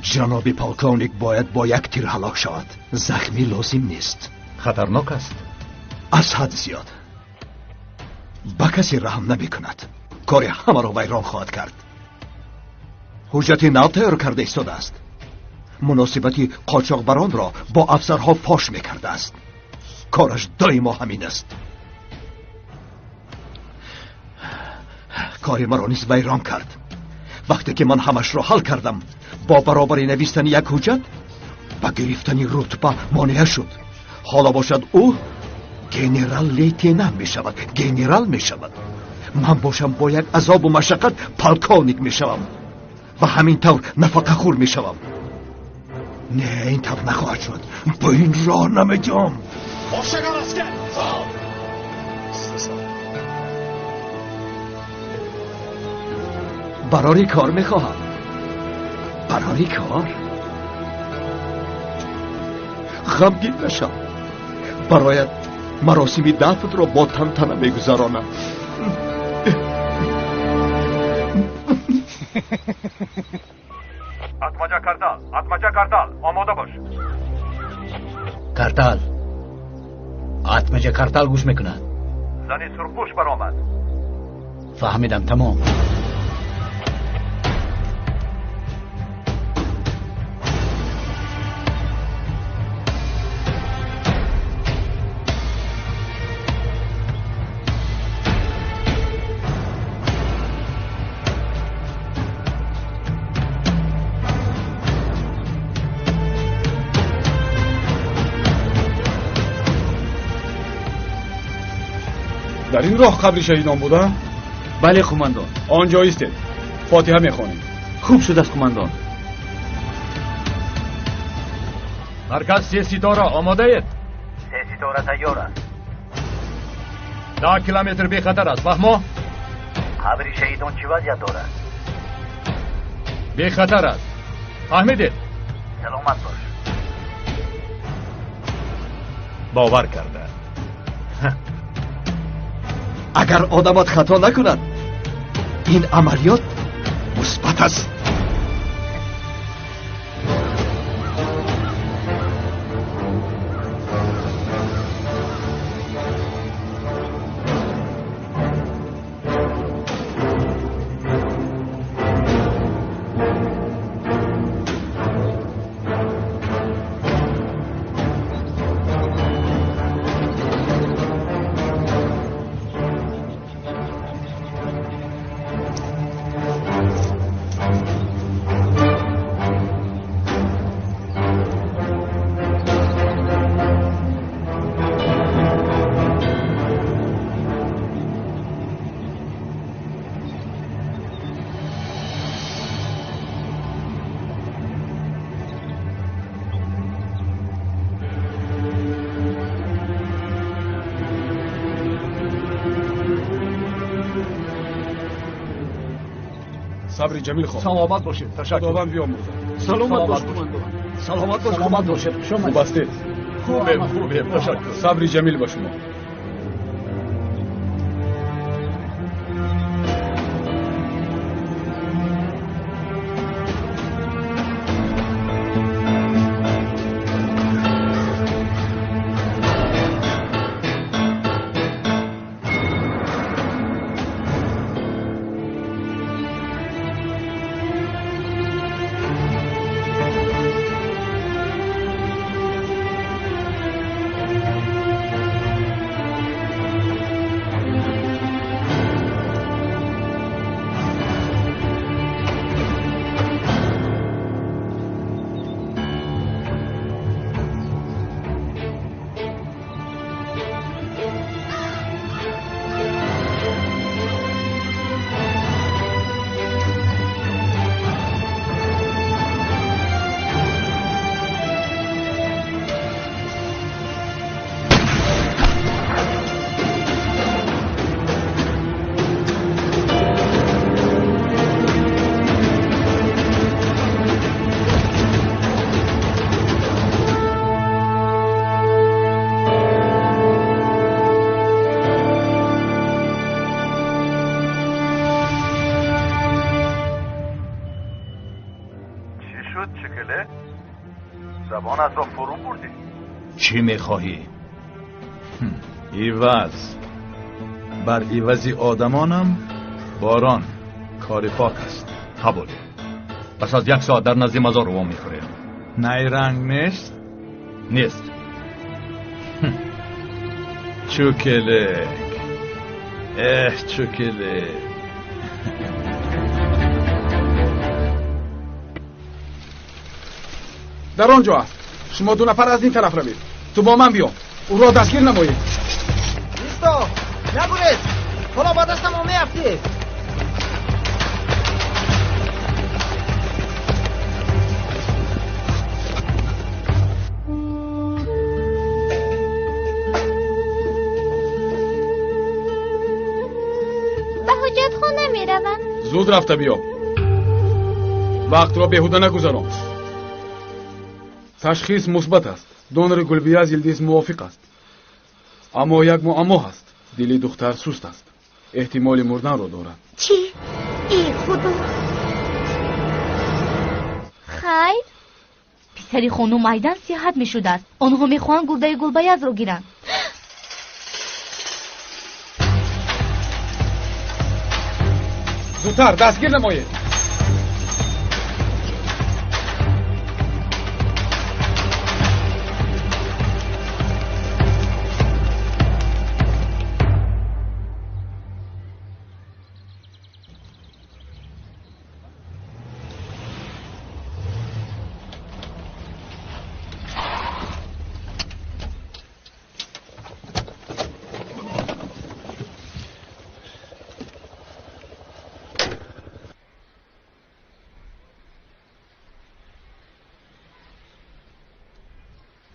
جناب پالکونیک باید با یک تیر هلاک شود. زخمی لازم نیست. خطرناک است. از حد زیاد. با کسی رحم نمی کند. کاری همه را ویران خواهد کرد. حجت نو تیار کرده ایستاده است. مناسبتی قاچاقبران را با افسرها فاش می کرده است. کارش دائما همین است. کاری مرا نیز ویران کرد. وقتی که من همش را حل کردم با برابری نویستن یک حجت با گرفتن رتبه مانع شد. حالا باشد او گنرال لیتینان می شود، گنرال می شود. من باشم با یک عذاب و مشقت پالکونیک می شوم و همینطور نفقه خور می شوم. نه این طور نخواهد شد، با این راه نمیگم. برای کار میخواهم. برای کار غمگین نشم. برایت مراسمی دفن را با تنتنه میگذرانم. اتماجا کارتال آماده باش. کارتال اتماجا کارتال گوش میکنن. زنی سرخپوش برآمد. فهمیدم، تمام. در این راه قبر شهیدان بوده؟ بله قماندان. آنجا ایستید، فاتحه میخوانیم. خوب شد است قماندان. مرکز 3 ستاره آماده اید؟ 3 ستاره تیار است. 10 کیلومتر بی خطر است، فهمو؟ قبر شهیدان چی وضعیت دارد؟ بی خطر است، فهمیدید؟ سلامت باش. باور کرده. اگر آدمات خطا نکنند این عملیات مثبت است. صبری جمیل خواه. سلامت باشید. تشکر. خداوند بیامرزد. سلامت باشید قماندان. سلامت باشید. خوب هستید؟ خوبه. تشکر. صبری جمیل با شما. زبانت را فرو بردی. چی میخواهی؟ ایواز. بر ایوازی آدمانم باران کاری پاک است. قبول. پس از 1 ساعت در نزد مزار وام میخوریم. نیرنگ نیست؟ نیست. چوکلک. چوکلک. در آنجا است. شما 2 نفر از این طرف روید. تو با من بیام. او را دستگیر نمایید. رفتی؟ به حجت خانه میروم. زود رفته بیا. وقت را بیهوده نگذارم. تشخیص مثبت است. دونر گلبیاز یلدیز موافق است. اما یک معما هست. دل دختر سست است. احتمال مردن را دارد. چی؟ ای خدا. خیر؟ پسری خانم میدان سیاحت می شده است. آنها می خواهند گرده گلبیاز را گیرند. زودتر دستگیر نمایید.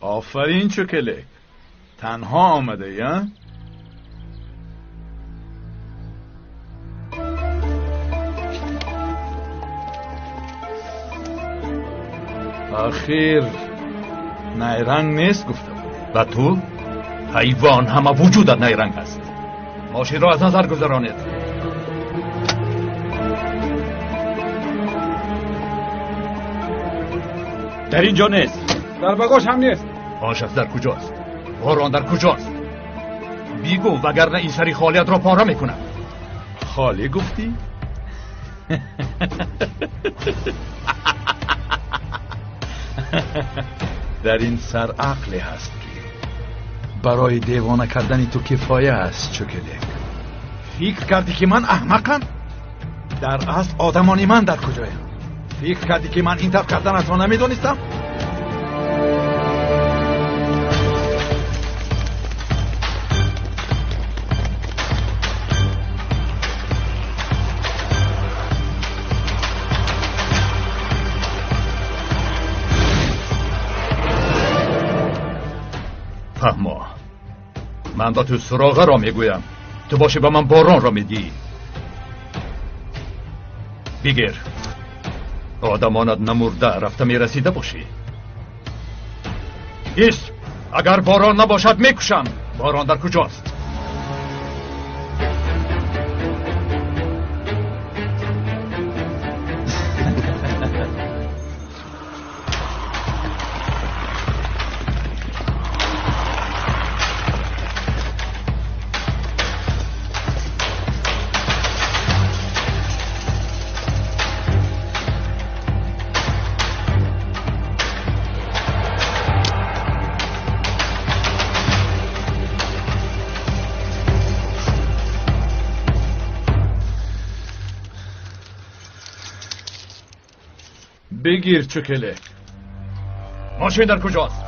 آفرین چوکلک. تنها آمده یا؟ آخیر نیرنگ نیست گفته بود. و تو؟ حیوان همه وجودت نیرنگ است. ماشین را از نظر گذرانید. در اینجا نیست. در بگاش هم نیست. آن شخص در کجاست؟ باران در کجاست؟ بیگو وگرنه این سری خالیت را پاره میکنم. خالی گفتی؟ در این سر عقلی هست که برای دیوانه کردن تو کفایه است چوکلک. فکر کردی که من احمقم؟ در اصل آدمانی من در کجایم؟ فکر کردی که من این طرف کردن از ما نمیدونستم؟ فهما من با تو سراغه را میگویم. تو باشی به من باران را میدی. بگیر. آدمانت نمرده رفته میرسیده باشی. ایست. اگر باران نباشد میکشم. باران در کجاست؟ بگیر چوکلک. ماشین در کجاست؟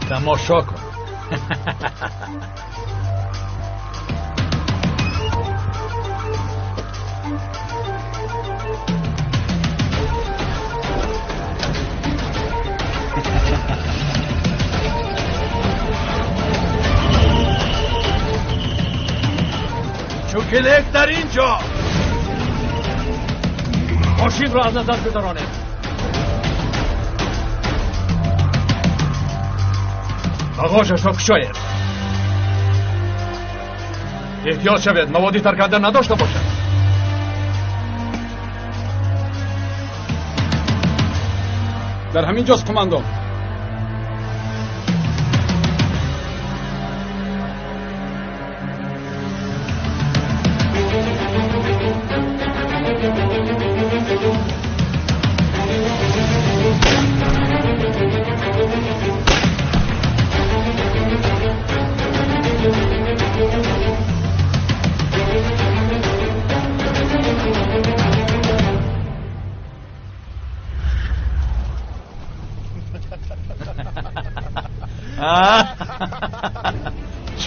تماشا کن. چوکلک در اینجا. ماشین را از نظر گذرانید. باغاژش را کشاید. احتیاط شوید موادی تر کردن نداشته باشد. در همین جاست کماندان.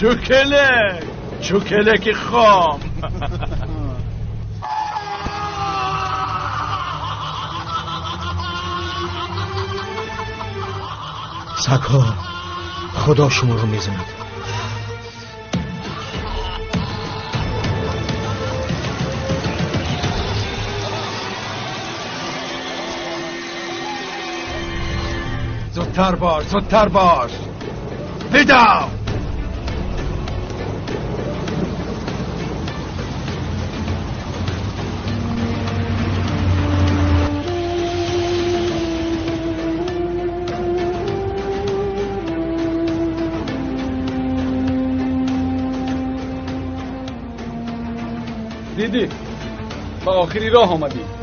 چوکلک چوکلک خام. سگ‌ها خدا شما رو میزند. زودتر باش، زودتر باش. بدو. دیدی؟ با آخری راه آمدی.